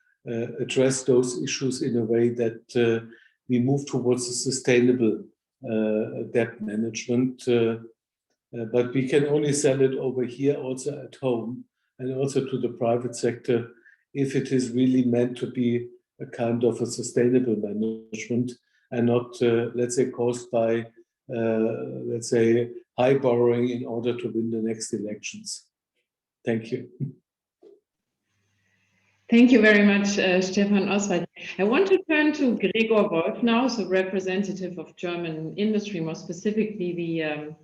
address those issues in a way that we move towards a sustainable debt management. But we can only sell it over here, also at home, and also to the private sector, if it is really meant to be a kind of a sustainable management and not, let's say, caused by, let's say, high borrowing in order to win the next elections. Thank you. Thank you very much, Stefan Oswald. I want to turn to Gregor Wolf now, so representative of German industry, more specifically the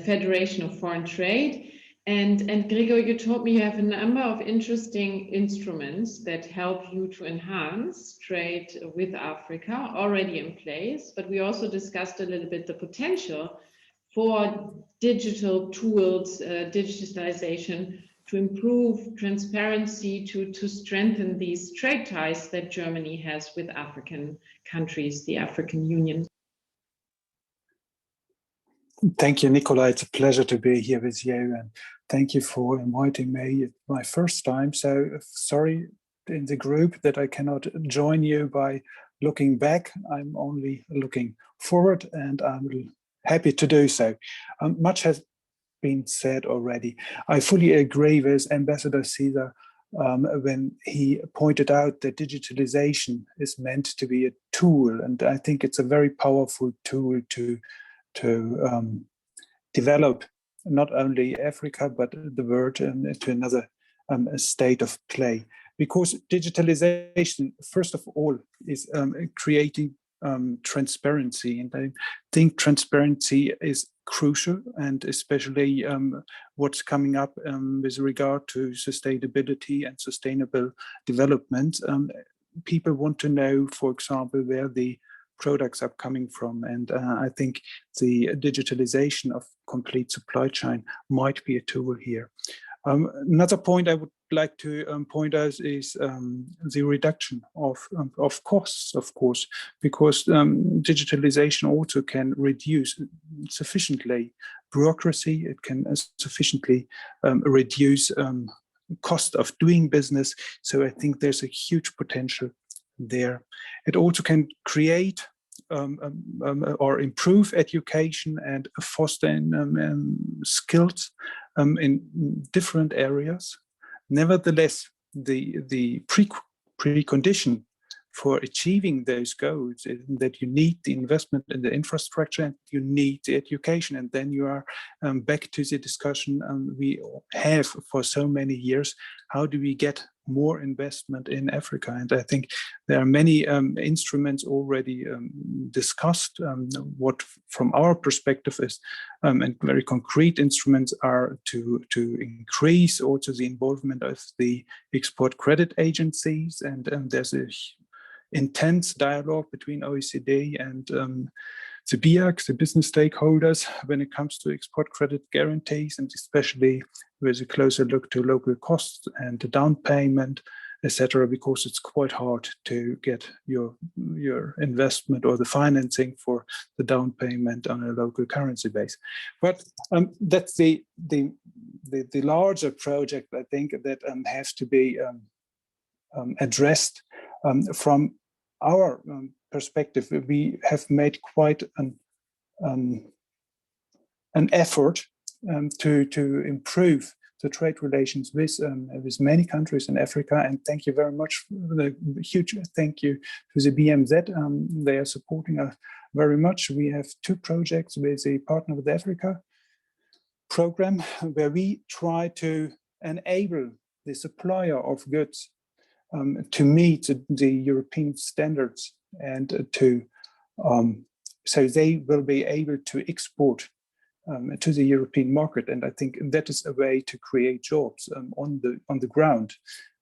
Federation of Foreign Trade. And Gregor, you told me you have a number of interesting instruments that help you to enhance trade with Africa already in place, but we also discussed a little bit the potential for digital tools, digitalization, to improve transparency, to strengthen these trade ties that Germany has with African countries, the African Union. Thank you, Nicola. It's a pleasure to be here with you, and thank you for inviting me. It's my first time, so sorry in the group that I cannot join you by looking back. I'm only looking forward, and I'm happy to do so. Much has been said already. I fully agree with Ambassador Caesar when he pointed out that digitalization is meant to be a tool, and I think it's a very powerful tool to develop not only Africa but the world to another state of play. Because digitalization, first of all, is creating transparency, and I think transparency is crucial, and especially what's coming up with regard to sustainability and sustainable development. People want to know, for example, where the products are coming from, and I think the digitalization of complete supply chain might be a tool here. Another point I would like to point out is the reduction of costs, of course, because digitalization also can reduce sufficiently bureaucracy. It can sufficiently reduce cost of doing business. So I think there's a huge potential there. It also can create or improve education and foster skills in different areas. Nevertheless, the precondition for achieving those goals is that you need the investment in the infrastructure, and you need the education, and then you are back to the discussion we have for so many years. How do we get more investment in Africa? And I think there are many instruments already discussed. What from our perspective is, and very concrete instruments are to increase also the involvement of the export credit agencies, and there's a intense dialogue between OECD and the BIACs, the business stakeholders, when it comes to export credit guarantees, and especially with a closer look to local costs and the down payment, etc., because it's quite hard to get your investment or the financing for the down payment on a local currency base. But that's the larger project, I think, that has to be addressed from our perspective. We have made quite an effort to improve the trade relations with many countries in Africa. And thank you very much. A huge thank you to the BMZ. They are supporting us very much. We have two projects with a Partner with Africa program, where we try to enable the supplier of goods to meet the European standards, and so they will be able to export to the European market. And I think that is a way to create jobs on the ground.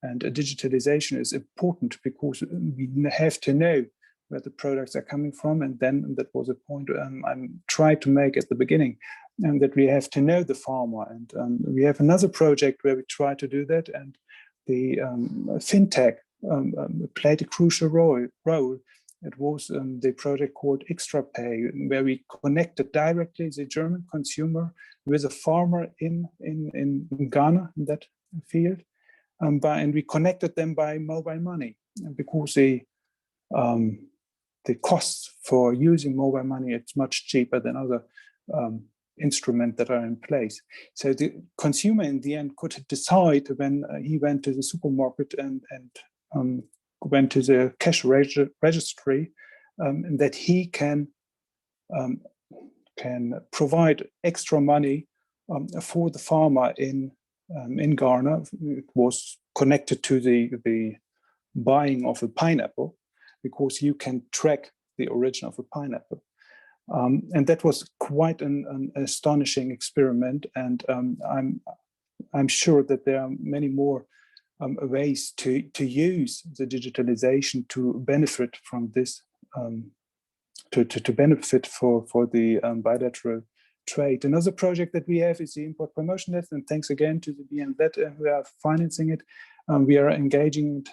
And digitalization is important because we have to know where the products are coming from. And then that was a point I tried to make at the beginning, and that we have to know the farmer. And we have another project where we try to do that. And the fintech played a crucial role. It was the project called Extra Pay, where we connected directly the German consumer with a farmer in Ghana, in that field, and we connected them by mobile money, because the costs for using mobile money, it's much cheaper than other instruments that are in place. So the consumer in the end could decide when he went to the supermarket and went to the cash registry, that he can provide extra money for the farmer in Ghana. It was connected to the buying of a pineapple, because you can track the origin of a pineapple. And that was quite an astonishing experiment. And I'm sure that there are many more ways to use the digitalization to benefit from this, to benefit for the bilateral trade. Another project that we have is the Import Promotion Net, and thanks again to the BMZ who are financing it. We are engaging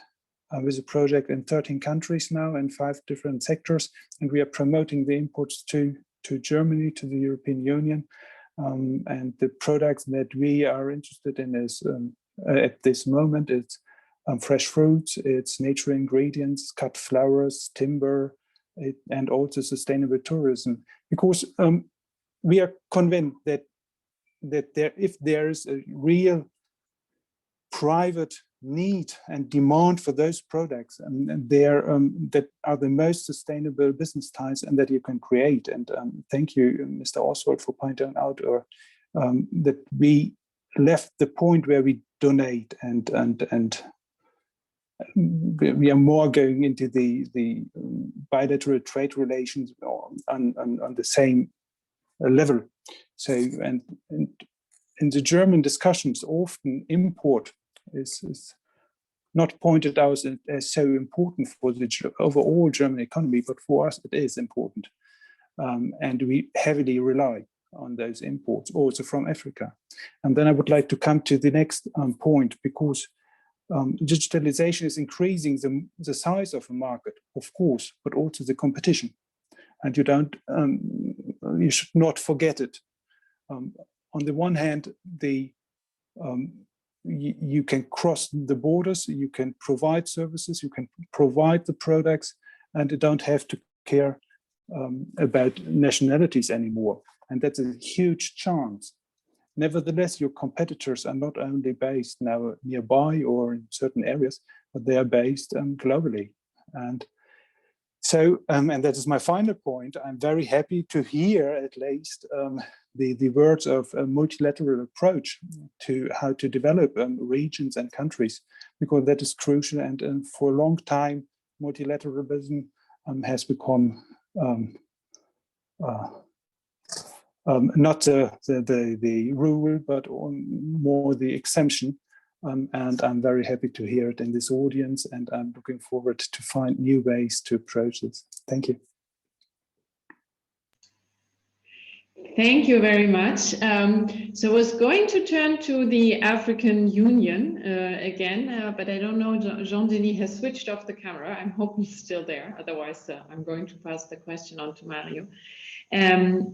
with a project in 13 countries now, in 5 different sectors, and we are promoting the imports to Germany, to the European Union. And the products that we are interested in is at this moment, it's fresh fruits, it's nature ingredients, cut flowers, timber, and also sustainable tourism. Because we are convinced that if there is a real private need and demand for those products, and that are the most sustainable business ties and that you can create. And thank you, Mr. Oswald, for pointing out that we left the point where we donate and we are more going into the bilateral trade relations on the same level. So and in the German discussions, often import is not pointed out as so important for the overall German economy, but for us it is important, and we heavily rely on those imports also from Africa. And then I would like to come to the next point, because digitalization is increasing the size of a market, of course, but also the competition. And you should not forget it. On the one hand, you can cross the borders, you can provide services, you can provide the products, and you don't have to care about nationalities anymore. And that's a huge chance. Nevertheless, your competitors are not only based now nearby or in certain areas, but they are based globally. And so, and that is my final point, I'm very happy to hear at least the words of a multilateral approach to how to develop regions and countries, because that is crucial. And for a long time, multilateralism has become not the rule, but more the exemption. And I'm very happy to hear it in this audience, and I'm looking forward to find new ways to approach this. Thank you. Thank you very much. So I was going to turn to the African Union again, but I don't know, Jean-Denis has switched off the camera. I'm hoping he's still there. Otherwise, I'm going to pass the question on to Mario.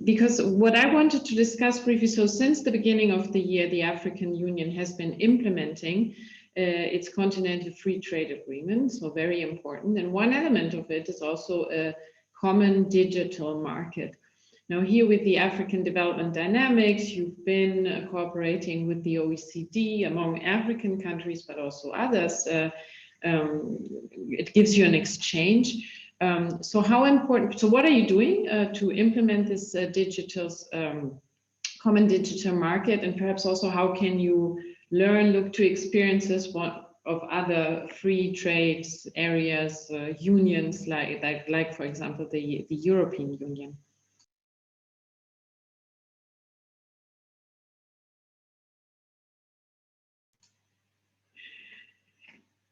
Because what I wanted to discuss briefly, so since the beginning of the year, the African Union has been implementing its continental free trade agreement, so very important. And one element of it is also a common digital market. Now here with the African Development Dynamics, you've been cooperating with the OECD among African countries, but also others. It gives you an exchange. So how important, so what are you doing to implement this common digital market, and perhaps also how can you learn, look to experiences of other free trade areas, unions, like for example, the European Union?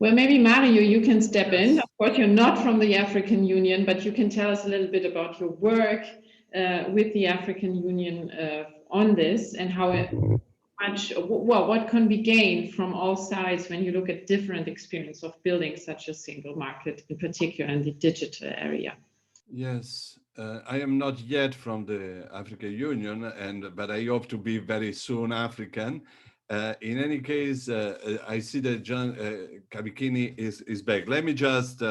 Well, maybe Mario, you can step in. Of course, you're not from the African Union, but you can tell us a little bit about your work with the African Union on this, and how what can be gained from all sides when you look at different experience of building such a single market, in particular in the digital area. Yes, I am not yet from the African Union, but I hope to be very soon African. In any case, I see that John Cavicchini is back. Let me just,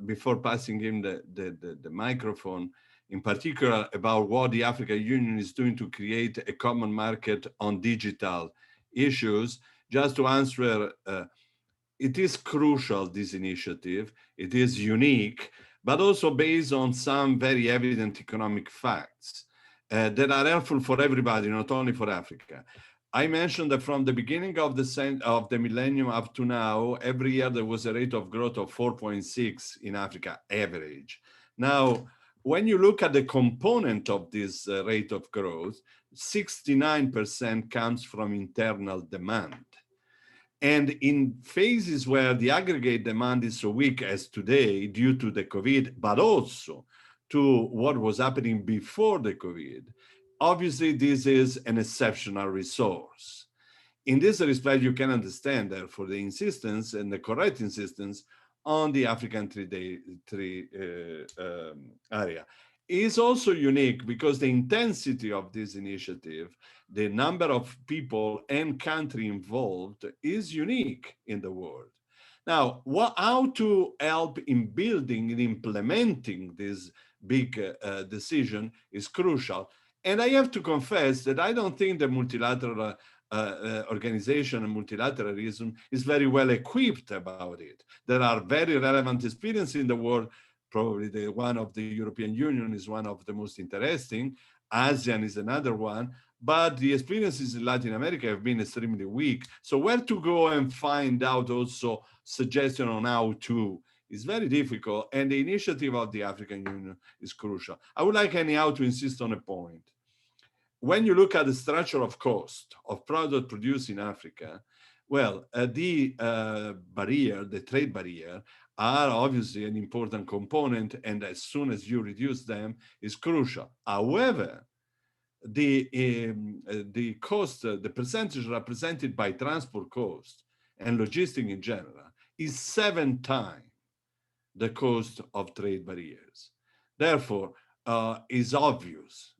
before passing him the microphone, in particular about what the African Union is doing to create a common market on digital issues, just to answer, it is crucial, this initiative. It is unique, but also based on some very evident economic facts that are helpful for everybody, not only for Africa. I mentioned that from the beginning of the millennium up to now, every year there was a rate of growth of 4.6 in Africa, average. Now, when you look at the component of this rate of growth, 69% comes from internal demand. And in phases where the aggregate demand is so weak as today due to the COVID, but also to what was happening before the COVID, obviously this is an exceptional resource. In this respect, you can understand therefore the insistence and the correct insistence on the African trade area. It is also unique because the intensity of this initiative, the number of people and country involved is unique in the world. Now, how to help in building and implementing this big decision is crucial. And I have to confess that I don't think the multilateral organization and multilateralism is very well equipped about it. There are very relevant experiences in the world. Probably the one of the European Union is one of the most interesting. ASEAN is another one, but the experiences in Latin America have been extremely weak. So where to go and find out also suggestion on how to is very difficult, and the initiative of the African Union is crucial. I would like anyhow to insist on a point. When you look at the structure of cost of product produced in Africa, well, the trade barrier, are obviously an important component, and as soon as you reduce them, is crucial. However, the cost, the percentage represented by transport cost and logistics in general is 7 times the cost of trade barriers. Therefore, it's obvious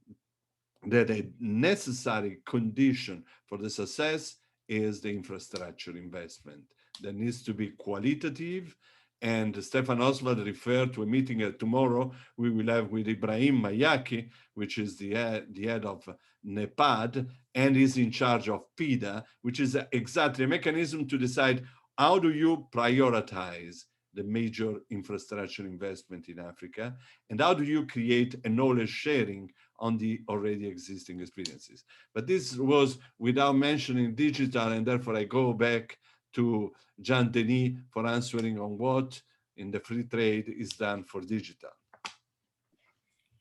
that a necessary condition for the success is the infrastructure investment that needs to be qualitative. And Stefan Oswald referred to a meeting tomorrow we will have with Ibrahim Mayaki, which is the head of NEPAD, and is in charge of PIDA, which is exactly a mechanism to decide how do you prioritize the major infrastructure investment in Africa, and how do you create a knowledge sharing on the already existing experiences. But this was without mentioning digital, and therefore I go back to Jean-Denis for answering on what in the free trade is done for digital.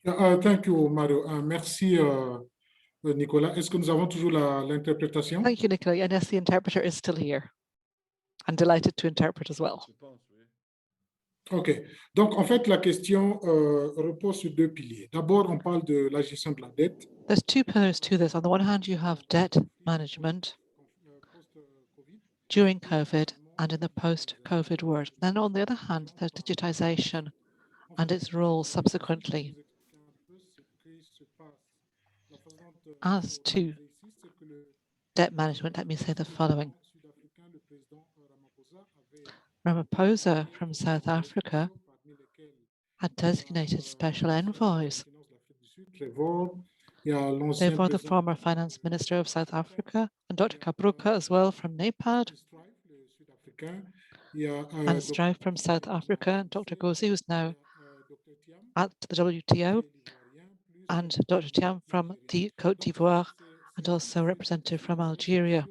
Thank you, Mario. Merci, Nicolas. Est-ce que nous avons toujours l'interprétation? Thank you, Nicolas. And yes, the interpreter is still here. I'm delighted to interpret as well. OK. Donc, en fait, la question repose sur deux piliers. D'abord, on parle de la gestion de la dette. There's two pillars to this. On the one hand, you have debt management during COVID and in the post-COVID world. Then on the other hand, there's digitization and its role subsequently. As to debt management, let me say the following. Ramaphosa from South Africa had designated special envoys. Therefore, the former finance minister of South Africa and Dr. Kabruka as well from NEPAD, and Strive from South Africa, and Dr. Gozi, who's now at the WTO, and Dr. Tiam from the Côte d'Ivoire, and also a representative from Algeria.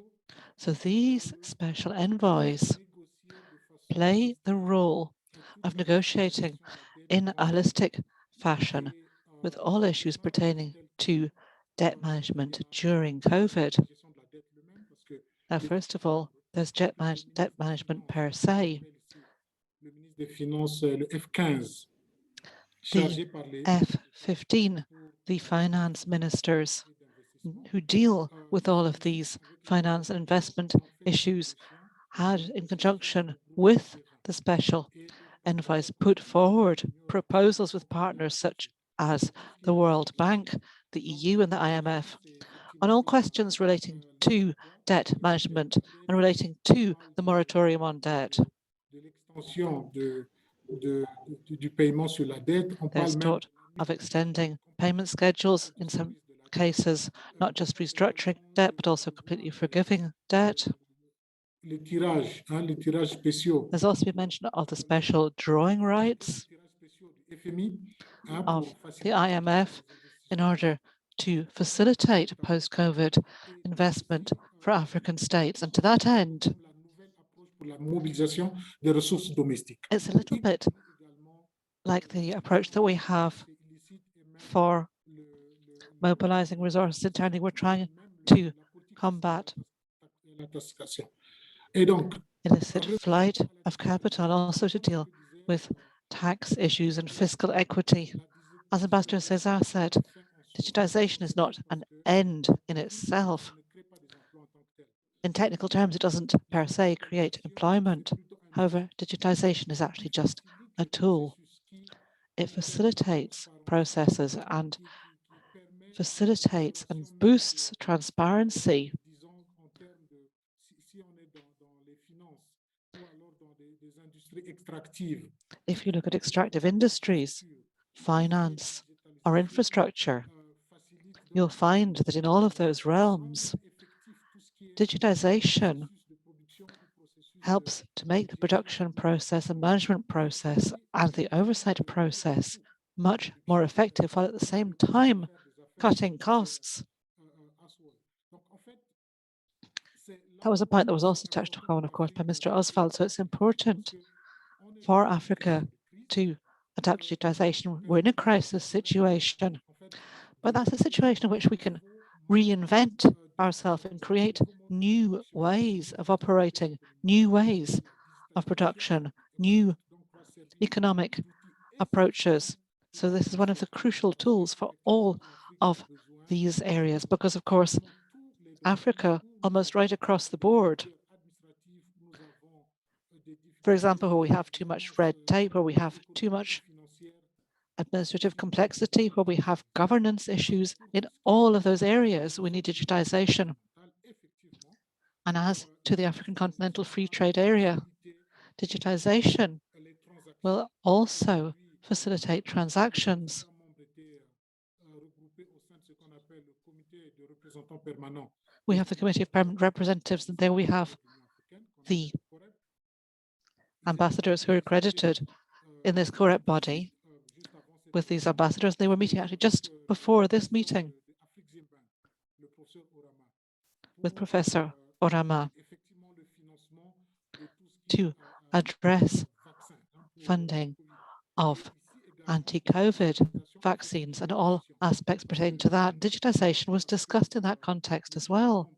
So these special envoys play the role of negotiating in a holistic fashion with all issues pertaining to debt management during COVID. Now, first of all, there's debt management per se. The F15, the finance ministers who deal with all of these finance and investment issues, had, in conjunction with the special envoys, put forward proposals with partners such as the World Bank, the EU and the IMF on all questions relating to debt management and relating to the moratorium on debt. There's thought of extending payment schedules in some cases, not just restructuring debt, but also completely forgiving debt. There's also been mention of the special drawing rights of the IMF in order to facilitate post-COVID investment for African states. And to that end, it's a little bit like the approach that we have for mobilizing resources internally. We're trying to combat illicit flight of capital, also to deal with tax issues and fiscal equity. As Ambassador César said, digitization is not an end in itself. In technical terms, it doesn't per se create employment. However, digitization is actually just a tool. It facilitates processes and facilitates and boosts transparency. If you look at extractive industries, finance, or infrastructure, you'll find that in all of those realms, digitization helps to make the production process and management process and the oversight process much more effective, while at the same time cutting costs. That was a point that was also touched upon, of course, by Mr. Oswald. So it's important for Africa to adapt to digitization. We're in a crisis situation, but that's a situation in which we can reinvent ourselves and create new ways of operating, new ways of production, new economic approaches. So this is one of the crucial tools for all of these areas, because of course, Africa, almost right across the board, for example, where we have too much red tape, where we have too much administrative complexity, where we have governance issues, in all of those areas, we need digitization. And as to the African Continental Free Trade Area, digitization will also facilitate transactions. We have the Committee of Permanent Representatives, and there we have the ambassadors who are accredited in this COREP body. With these ambassadors, they were meeting actually just before this meeting with Professor Orama to address funding of anti-COVID vaccines and all aspects pertaining to that. Digitization was discussed in that context as well.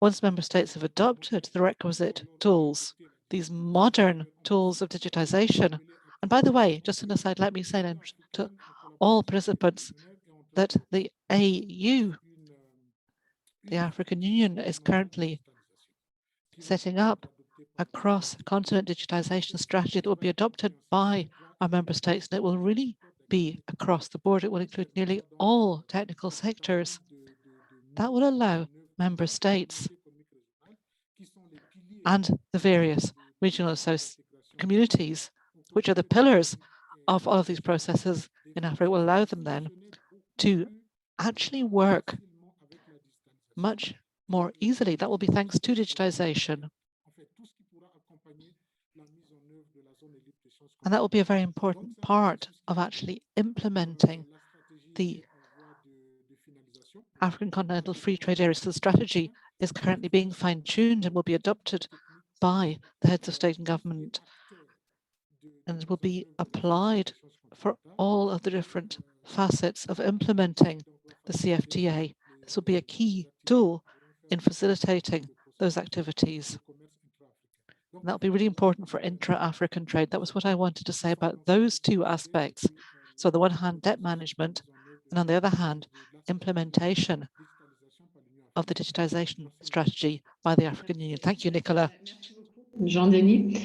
Once member states have adopted the requisite tools, these modern tools of digitization, and by the way, just an aside, let me say to all participants that the AU, the African Union, is currently setting up a cross-continent digitization strategy that will be adopted by our member states, and it will really be across the board. It will include nearly all technical sectors. That will allow member states and the various regional communities, which are the pillars of all of these processes in Africa, will allow them then to actually work much more easily. That will be thanks to digitization. And that will be a very important part of actually implementing the African Continental Free Trade Area. So the strategy is currently being fine-tuned and will be adopted by the heads of state and government, and it will be applied for all of the different facets of implementing the CFTA. This will be a key tool in facilitating those activities. And that'll be really important for intra-African trade. That was what I wanted to say about those two aspects. So on the one hand, debt management, and on the other hand, implementation of the digitization strategy by the African Union. Thank you, Nicolas. Jean-Denis.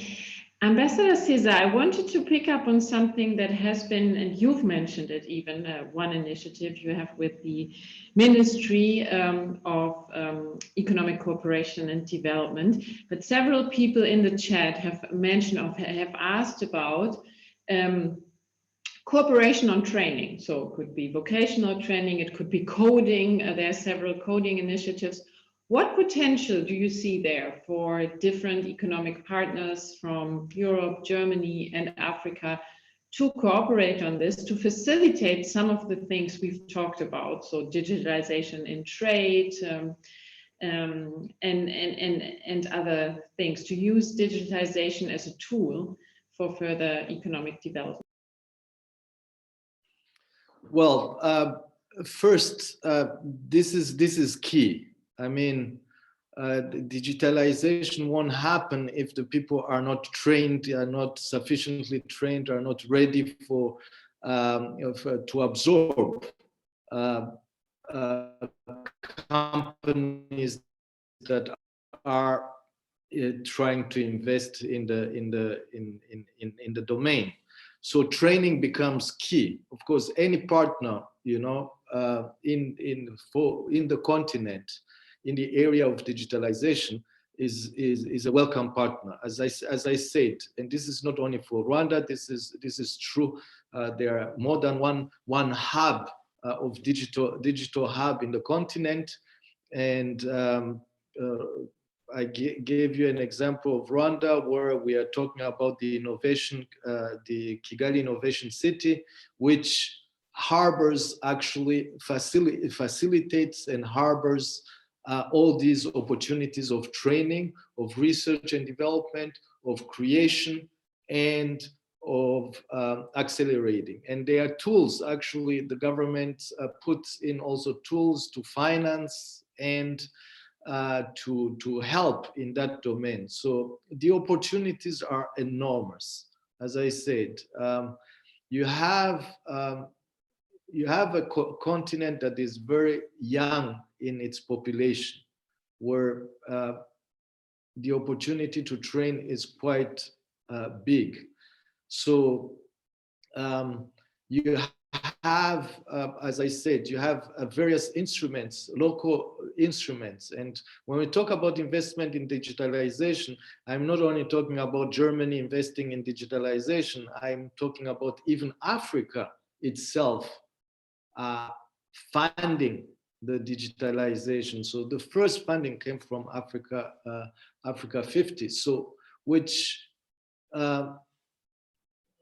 Ambassador César, I wanted to pick up on something that has been, and you've mentioned it even, one initiative you have with the Ministry of Economic Cooperation and Development, but several people in the chat have mentioned or have asked about cooperation on training. So it could be vocational training, it could be coding. There are several coding initiatives. What potential do you see there for different economic partners from Europe, Germany, and Africa to cooperate on this, to facilitate some of the things we've talked about? So digitalization in trade and other things, to use digitalization as a tool for further economic development. Well, first, this is key. I mean, digitalization won't happen if the people are not trained, are not sufficiently trained, are not ready for to absorb companies that are trying to invest in the domain. So training becomes key. Of course, any partner, you know, in the continent, in the area of digitalization, is a welcome partner. As I said, and this is not only for Rwanda. This is true. There are more than one hub of digital hub in the continent, and I gave you an example of Rwanda, where we are talking about the innovation, the Kigali Innovation City, which harbors, actually facilitates and harbors all these opportunities of training, of research and development, of creation, and of accelerating. And there are tools, actually, the government puts in also tools to finance and to help in that domain. So the opportunities are enormous. As I said, you have a continent that is very young in its population, where the opportunity to train is quite big. So you have, as I said, you have various instruments, local instruments. And when we talk about investment in digitalization, I'm not only talking about Germany investing in digitalization, I'm talking about even Africa itself funding the digitalization. So the first funding came from Africa, Africa 50. So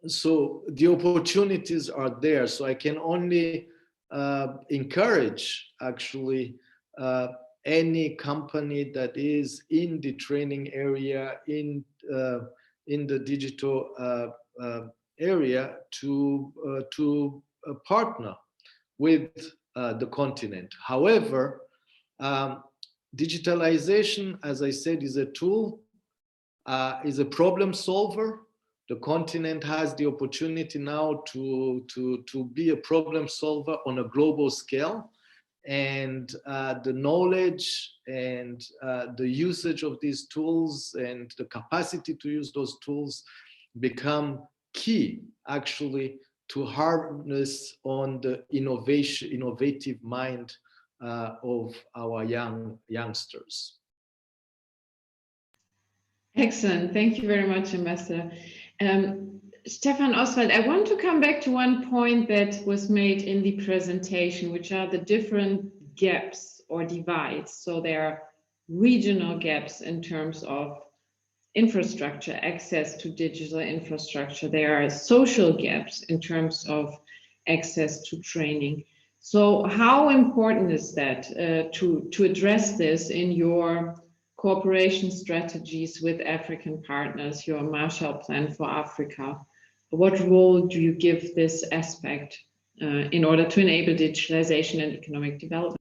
so the opportunities are there. So I can only encourage actually any company that is in the training area, in the digital area to partner with the continent. However, digitalization, as I said, is a tool, is a problem solver. The continent has the opportunity now to be a problem solver on a global scale. And the knowledge and the usage of these tools and the capacity to use those tools become key, actually, to harness on the innovative mind of our youngsters. Excellent. Thank you very much, Ambassador. Stefan Oswald, I want to come back to one point that was made in the presentation, which are the different gaps or divides. So there are regional gaps in terms of infrastructure, access to digital infrastructure. There are social gaps in terms of access to training. So how important is that to address this in your cooperation strategies with African partners, your Marshall Plan for Africa? What role do you give this aspect in order to enable digitalization and economic development?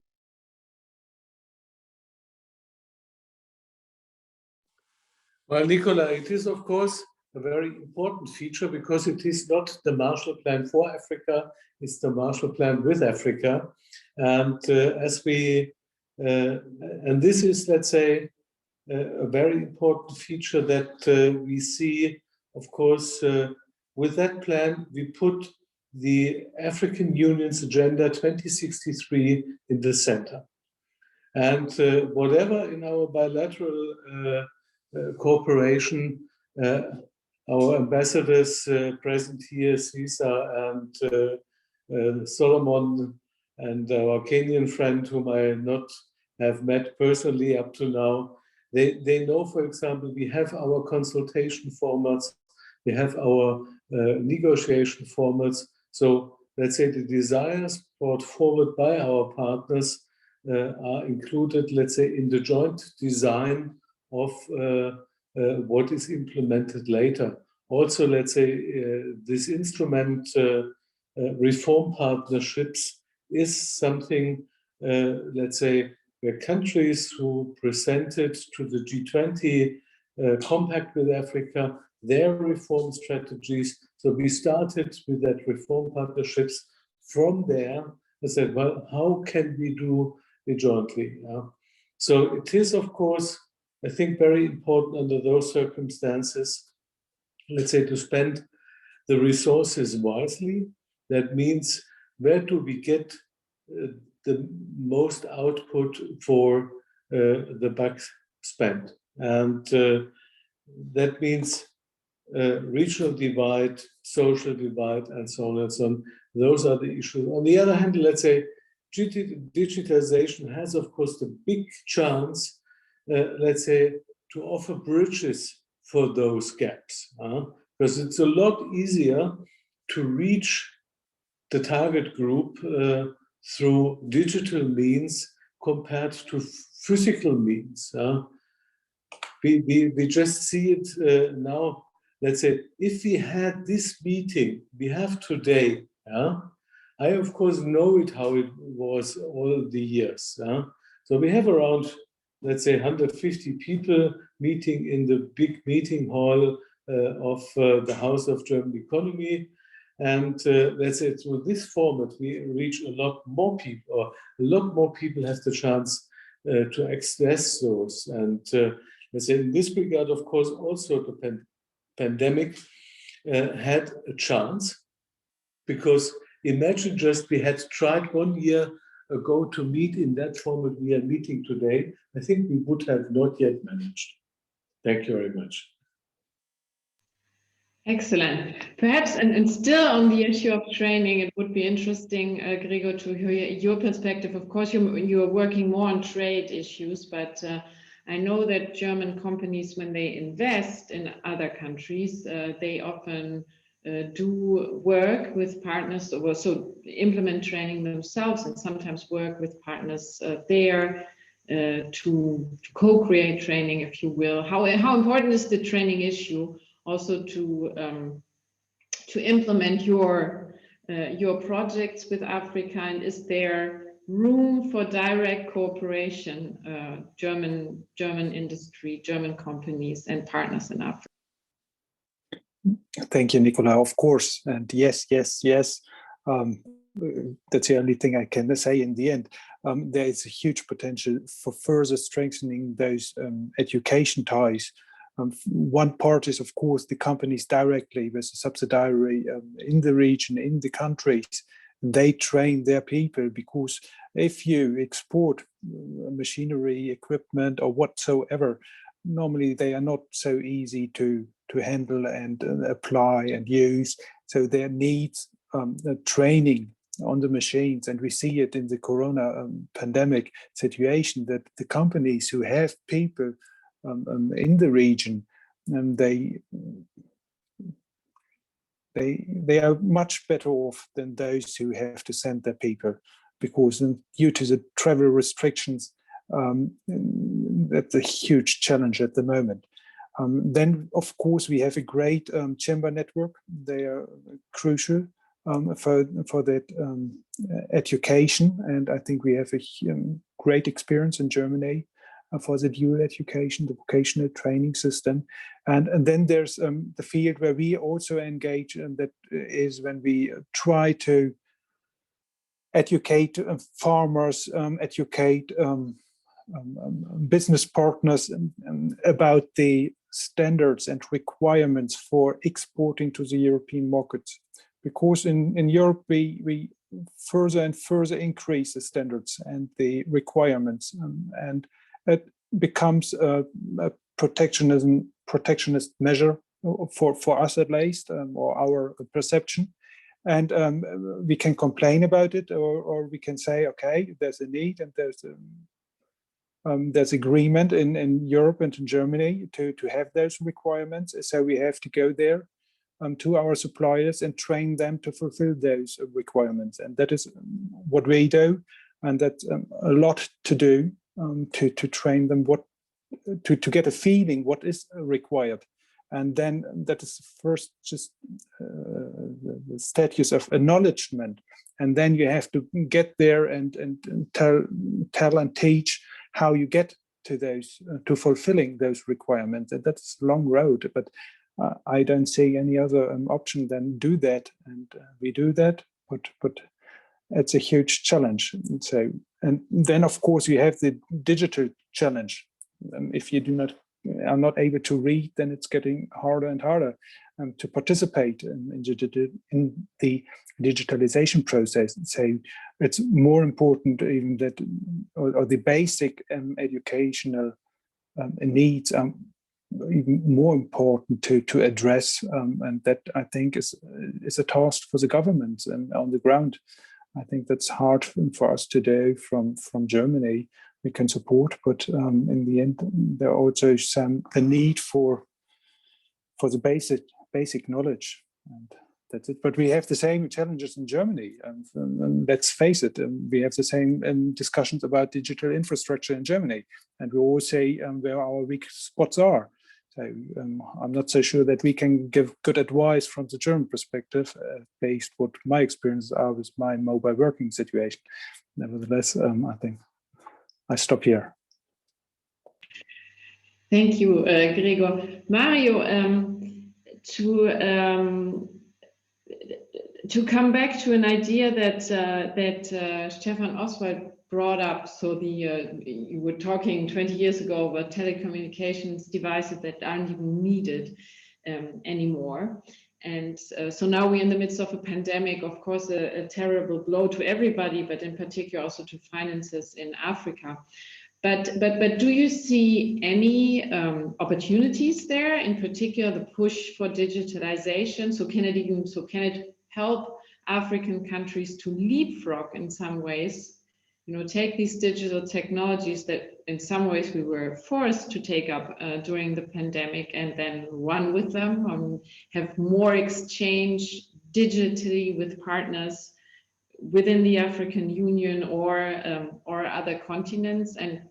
Well, Nicola, it is, of course, a very important feature because it is not the Marshall Plan for Africa, it's the Marshall Plan with Africa. And and this is, let's say, a very important feature that we see, of course, with that plan, we put the African Union's Agenda 2063 in the center. And whatever in our bilateral cooperation, our ambassadors present here, Cesar and Solomon, and our Kenyan friend whom I not have met personally up to now, they know, for example, we have our consultation formats, we have our negotiation formats. So let's say the desires brought forward by our partners are included, let's say, in the joint design of what is implemented later. Also, let's say, this instrument, reform partnerships, is something, let's say, where countries who presented to the G20 compact with Africa their reform strategies. So we started with that reform partnerships. From there, I said, well, how can we do it jointly? So it is, of course, I think, very important under those circumstances, let's say, to spend the resources wisely. That means, where do we get the most output for the bucks spent? And that means regional divide, social divide, and so on and so on. Those are the issues. On the other hand, let's say, digitalization has, of course, the big chance, let's say, to offer bridges for those gaps. Because it's a lot easier to reach the target group through digital means compared to physical means. We just see it now. Let's say, if we had this meeting we have today, I of course know it how it was all the years. So we have around, let's say, 150 people meeting in the big meeting hall of the House of German Economy. And let's say, through this format, we reach a lot more people, or a lot more people have the chance to access those. And let's say, in this regard, of course, also the pandemic had a chance, because imagine just we had tried 1 year ago to meet in that format we are meeting today, I think we would have not yet managed. Thank you very much. Excellent. Perhaps, and still on the issue of training, it would be interesting, Gregor, to hear your perspective. Of course, you're working more on trade issues, but I know that German companies, when they invest in other countries, they often do work with partners, or so implement training themselves, and sometimes work with partners there to co-create training, if you will. How important is the training issue also to implement your projects with Africa, and is there room for direct cooperation, German industry, German companies and partners in Africa? Thank you, Nicola. Of course, and yes. That's the only thing I can say in the end. There is a huge potential for further strengthening those education ties. One part is, of course, the companies directly with a subsidiary in the region, in the countries. They train their people, because if you export machinery, equipment, or whatsoever, normally they are not so easy to handle and apply and use. So there needs training on the machines, and we see it in the corona pandemic situation, that the companies who have people in the region, and they are much better off than those who have to send their people, because due to the travel restrictions, that's a huge challenge at the moment. Then, of course, we have a great chamber network. They are crucial for that education, and I think we have a great experience in Germany for the dual education, the vocational training system. And then there's the field where we also engage, and that is when we try to educate farmers, educate business partners about the standards and requirements for exporting to the European markets. Because in Europe, we further and further increase the standards and the requirements, and it becomes a protectionist measure for us at least, or our perception. And we can complain about it, or we can say, okay, there's a need, and there's agreement in Europe and in Germany to have those requirements. So we have to go there to our suppliers and train them to fulfill those requirements. And that is what we do. And that's a lot to do to train them to get a feeling what is required. And then that is first just the status of acknowledgement. And then you have to get there and tell and teach how you get to those, to fulfilling those requirements. And that's a long road, but I don't see any other option than do that. And we do that, but it's a huge challenge. So, and then of course you have the digital challenge. If you are not able to read, then it's getting harder and harder to participate in the digitalization process. So it's more important even that, or the basic educational needs are even more important to address, and that I think is a task for the government and on the ground. I think that's hard for us to do from Germany. We can support, but in the end, there are also the need for the basic knowledge, and that's it. But we have the same challenges in Germany, and let's face it, we have the same discussions about digital infrastructure in Germany, and we all say where our weak spots are. So I'm not so sure that we can give good advice from the German perspective, based what my experiences are with my mobile working situation. Nevertheless, I think I stop here. Thank you, Gregor. Mario, to come back to an idea that Stefan Oswald brought up. So you were talking 20 years ago about telecommunications devices that aren't even needed anymore. And so now we're in the midst of a pandemic, of course, a terrible blow to everybody, but in particular also to finances in Africa. But do you see any opportunities there, in particular the push for digitalization? So can it help African countries to leapfrog in some ways? You know, take these digital technologies that in some ways we were forced to take up during the pandemic and then run with them, have more exchange digitally with partners within the African Union or other continents, and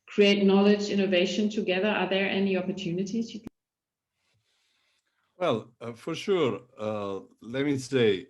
create knowledge innovation together? Are there any opportunities you can? Well, for sure. Let me say,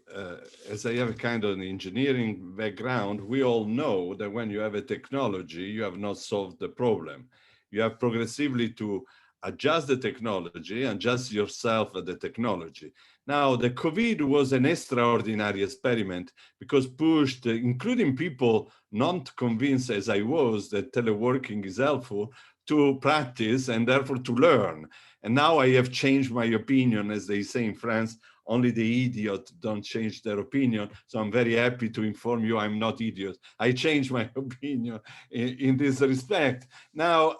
as I have a kind of an engineering background, we all know that when you have a technology, you have not solved the problem. You have progressively to adjust the technology, adjust yourself at the technology. Now, the COVID was an extraordinary experiment because pushed, including people not convinced as I was that teleworking is helpful, to practice and therefore to learn. And now I have changed my opinion, as they say in France, only the idiot don't change their opinion. So I'm very happy to inform you I'm not idiot. I changed my opinion in this respect. Now,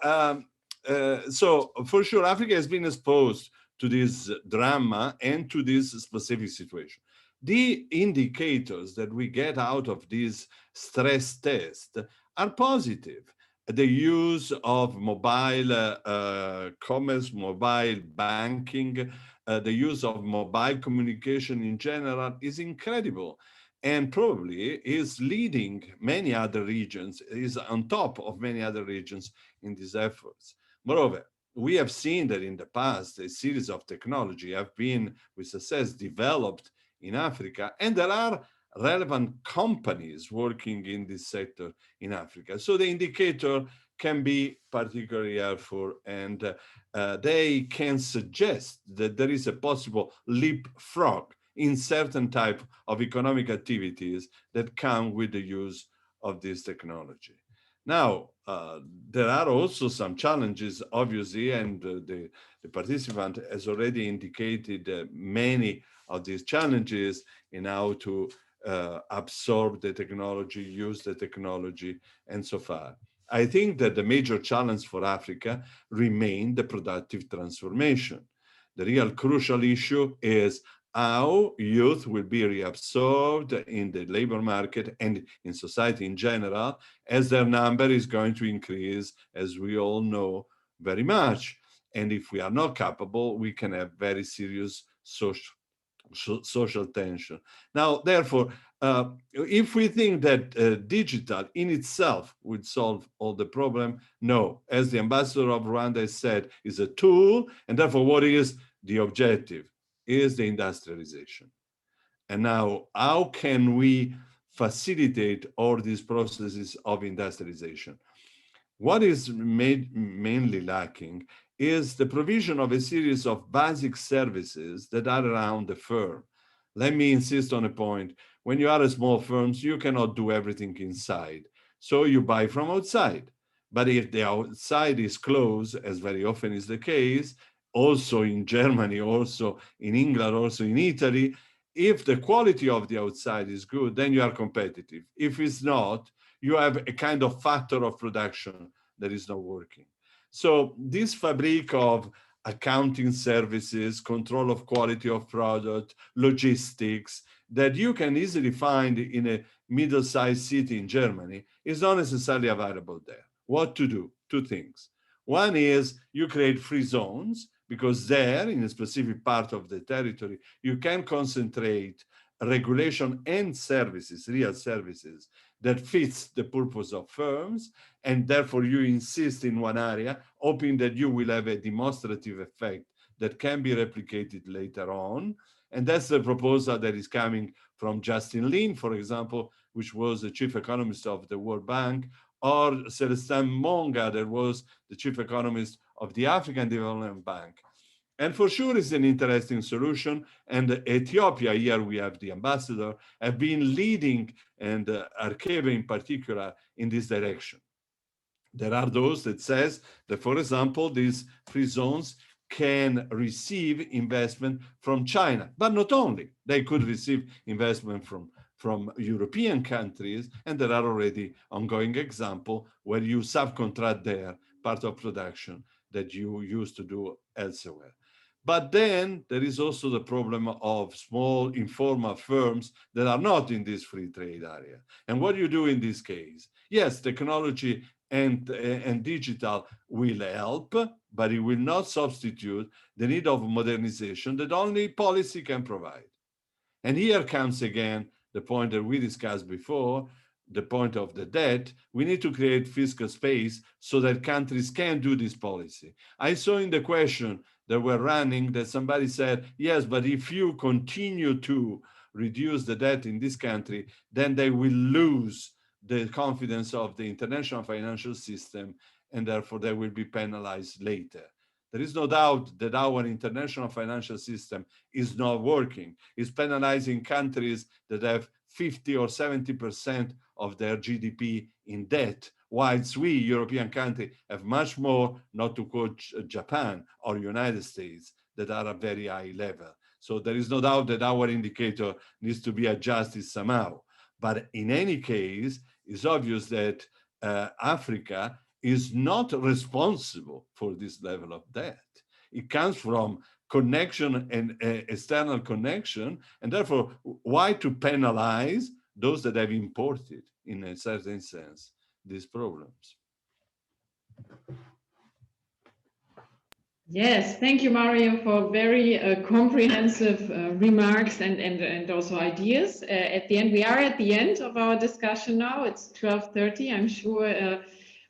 so for sure, Africa has been exposed to this drama and to this specific situation. The indicators that we get out of this stress test are positive. The use of mobile commerce, mobile banking, the use of mobile communication in general is incredible, and probably is leading many other regions, is on top of many other regions in these efforts. Moreover, we have seen that in the past, a series of technology have been with success developed in Africa, and there are relevant companies working in this sector in Africa. So the indicator can be particularly helpful, and they can suggest that there is a possible leapfrog in certain type of economic activities that come with the use of this technology. Now, there are also some challenges, obviously, and the participant has already indicated many of these challenges in how to absorb the technology, use the technology, and so far. I think that the major challenge for Africa remains the productive transformation. The real crucial issue is how youth will be reabsorbed in the labor market and in society in general, as their number is going to increase, as we all know, very much. And if we are not capable, we can have very serious social tension. Now, therefore, if we think that digital in itself would solve all the problem, no. As the ambassador of Rwanda has said, is a tool, and therefore what is the objective? Is the industrialization. And now, how can we facilitate all these processes of industrialization? What is mainly lacking is the provision of a series of basic services that are around the firm. Let me insist on a point. When you are a small firm, you cannot do everything inside. So you buy from outside. But if the outside is closed, as very often is the case, also in Germany, also in England, also in Italy, if the quality of the outside is good, then you are competitive. If it's not, you have a kind of factor of production that is not working. So this fabric of accounting services, control of quality of product, logistics, that you can easily find in a middle-sized city in Germany is not necessarily available there. What to do? Two things. One is you create free zones, because there, in a specific part of the territory, you can concentrate regulation and services, real services, that fits the purpose of firms, and therefore you insist in one area, hoping that you will have a demonstrative effect that can be replicated later on. And that's the proposal that is coming from Justin Lin, for example, which was the chief economist of the World Bank, or Celestin Monga, that was the chief economist of the African Development Bank. And for sure it's an interesting solution. And Ethiopia, here we have the ambassador, have been leading, and Arkebe in particular, in this direction. There are those that says that, for example, these free zones can receive investment from China, but not only. They could receive investment from from European countries, and there are already ongoing examples where you subcontract there part of production that you used to do elsewhere. But then there is also the problem of small informal firms that are not in this free trade area. And what do you do in this case? Yes, technology and digital will help, but it will not substitute the need of modernization that only policy can provide. And here comes again the point that we discussed before, the point of the debt. We need to create fiscal space so that countries can do this policy. I saw in the question that were running that somebody said, yes, but if you continue to reduce the debt in this country, then they will lose the confidence of the international financial system, and therefore they will be penalized later. There is no doubt that our international financial system is not working. It's penalizing countries that have 50 or 70% of their GDP in debt, whilst we, European countries, have much more, not to quote Japan or United States, that are at very high level. So there is no doubt that our indicator needs to be adjusted somehow. But in any case, it's obvious that Africa is not responsible for this level of debt. It comes from connection and external connection, and therefore, why to penalize those that have imported, in a certain sense, these problems? Yes, thank you, Mario, for very comprehensive remarks and also ideas. At the end, we are at the end of our discussion now. It's 12:30. I'm sure,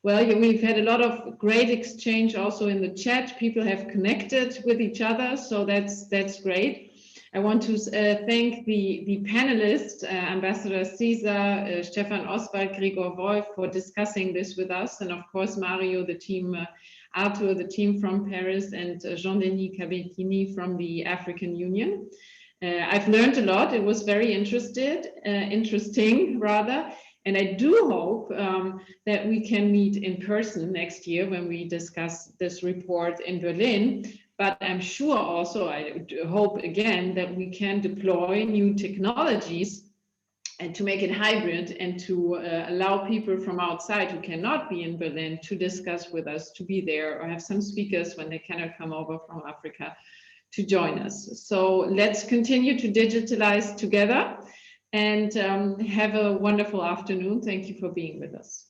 well, we've had a lot of great exchange also in the chat. People have connected with each other, so that's great. I want to thank the panelists, Ambassador Caesar, Stefan Oswald, Gregor Wolf, for discussing this with us, and of course, Mario, the team, Arthur, the team from Paris, and Jean-Denis Cabetini from the African Union. I've learned a lot. It was very interesting, rather. And I do hope that we can meet in person next year when we discuss this report in Berlin. But I'm sure also, I hope again, that we can deploy new technologies and to make it hybrid and to allow people from outside who cannot be in Berlin to discuss with us, to be there, or have some speakers when they cannot come over from Africa to join us. So let's continue to digitalize together, and have a wonderful afternoon. Thank you for being with us.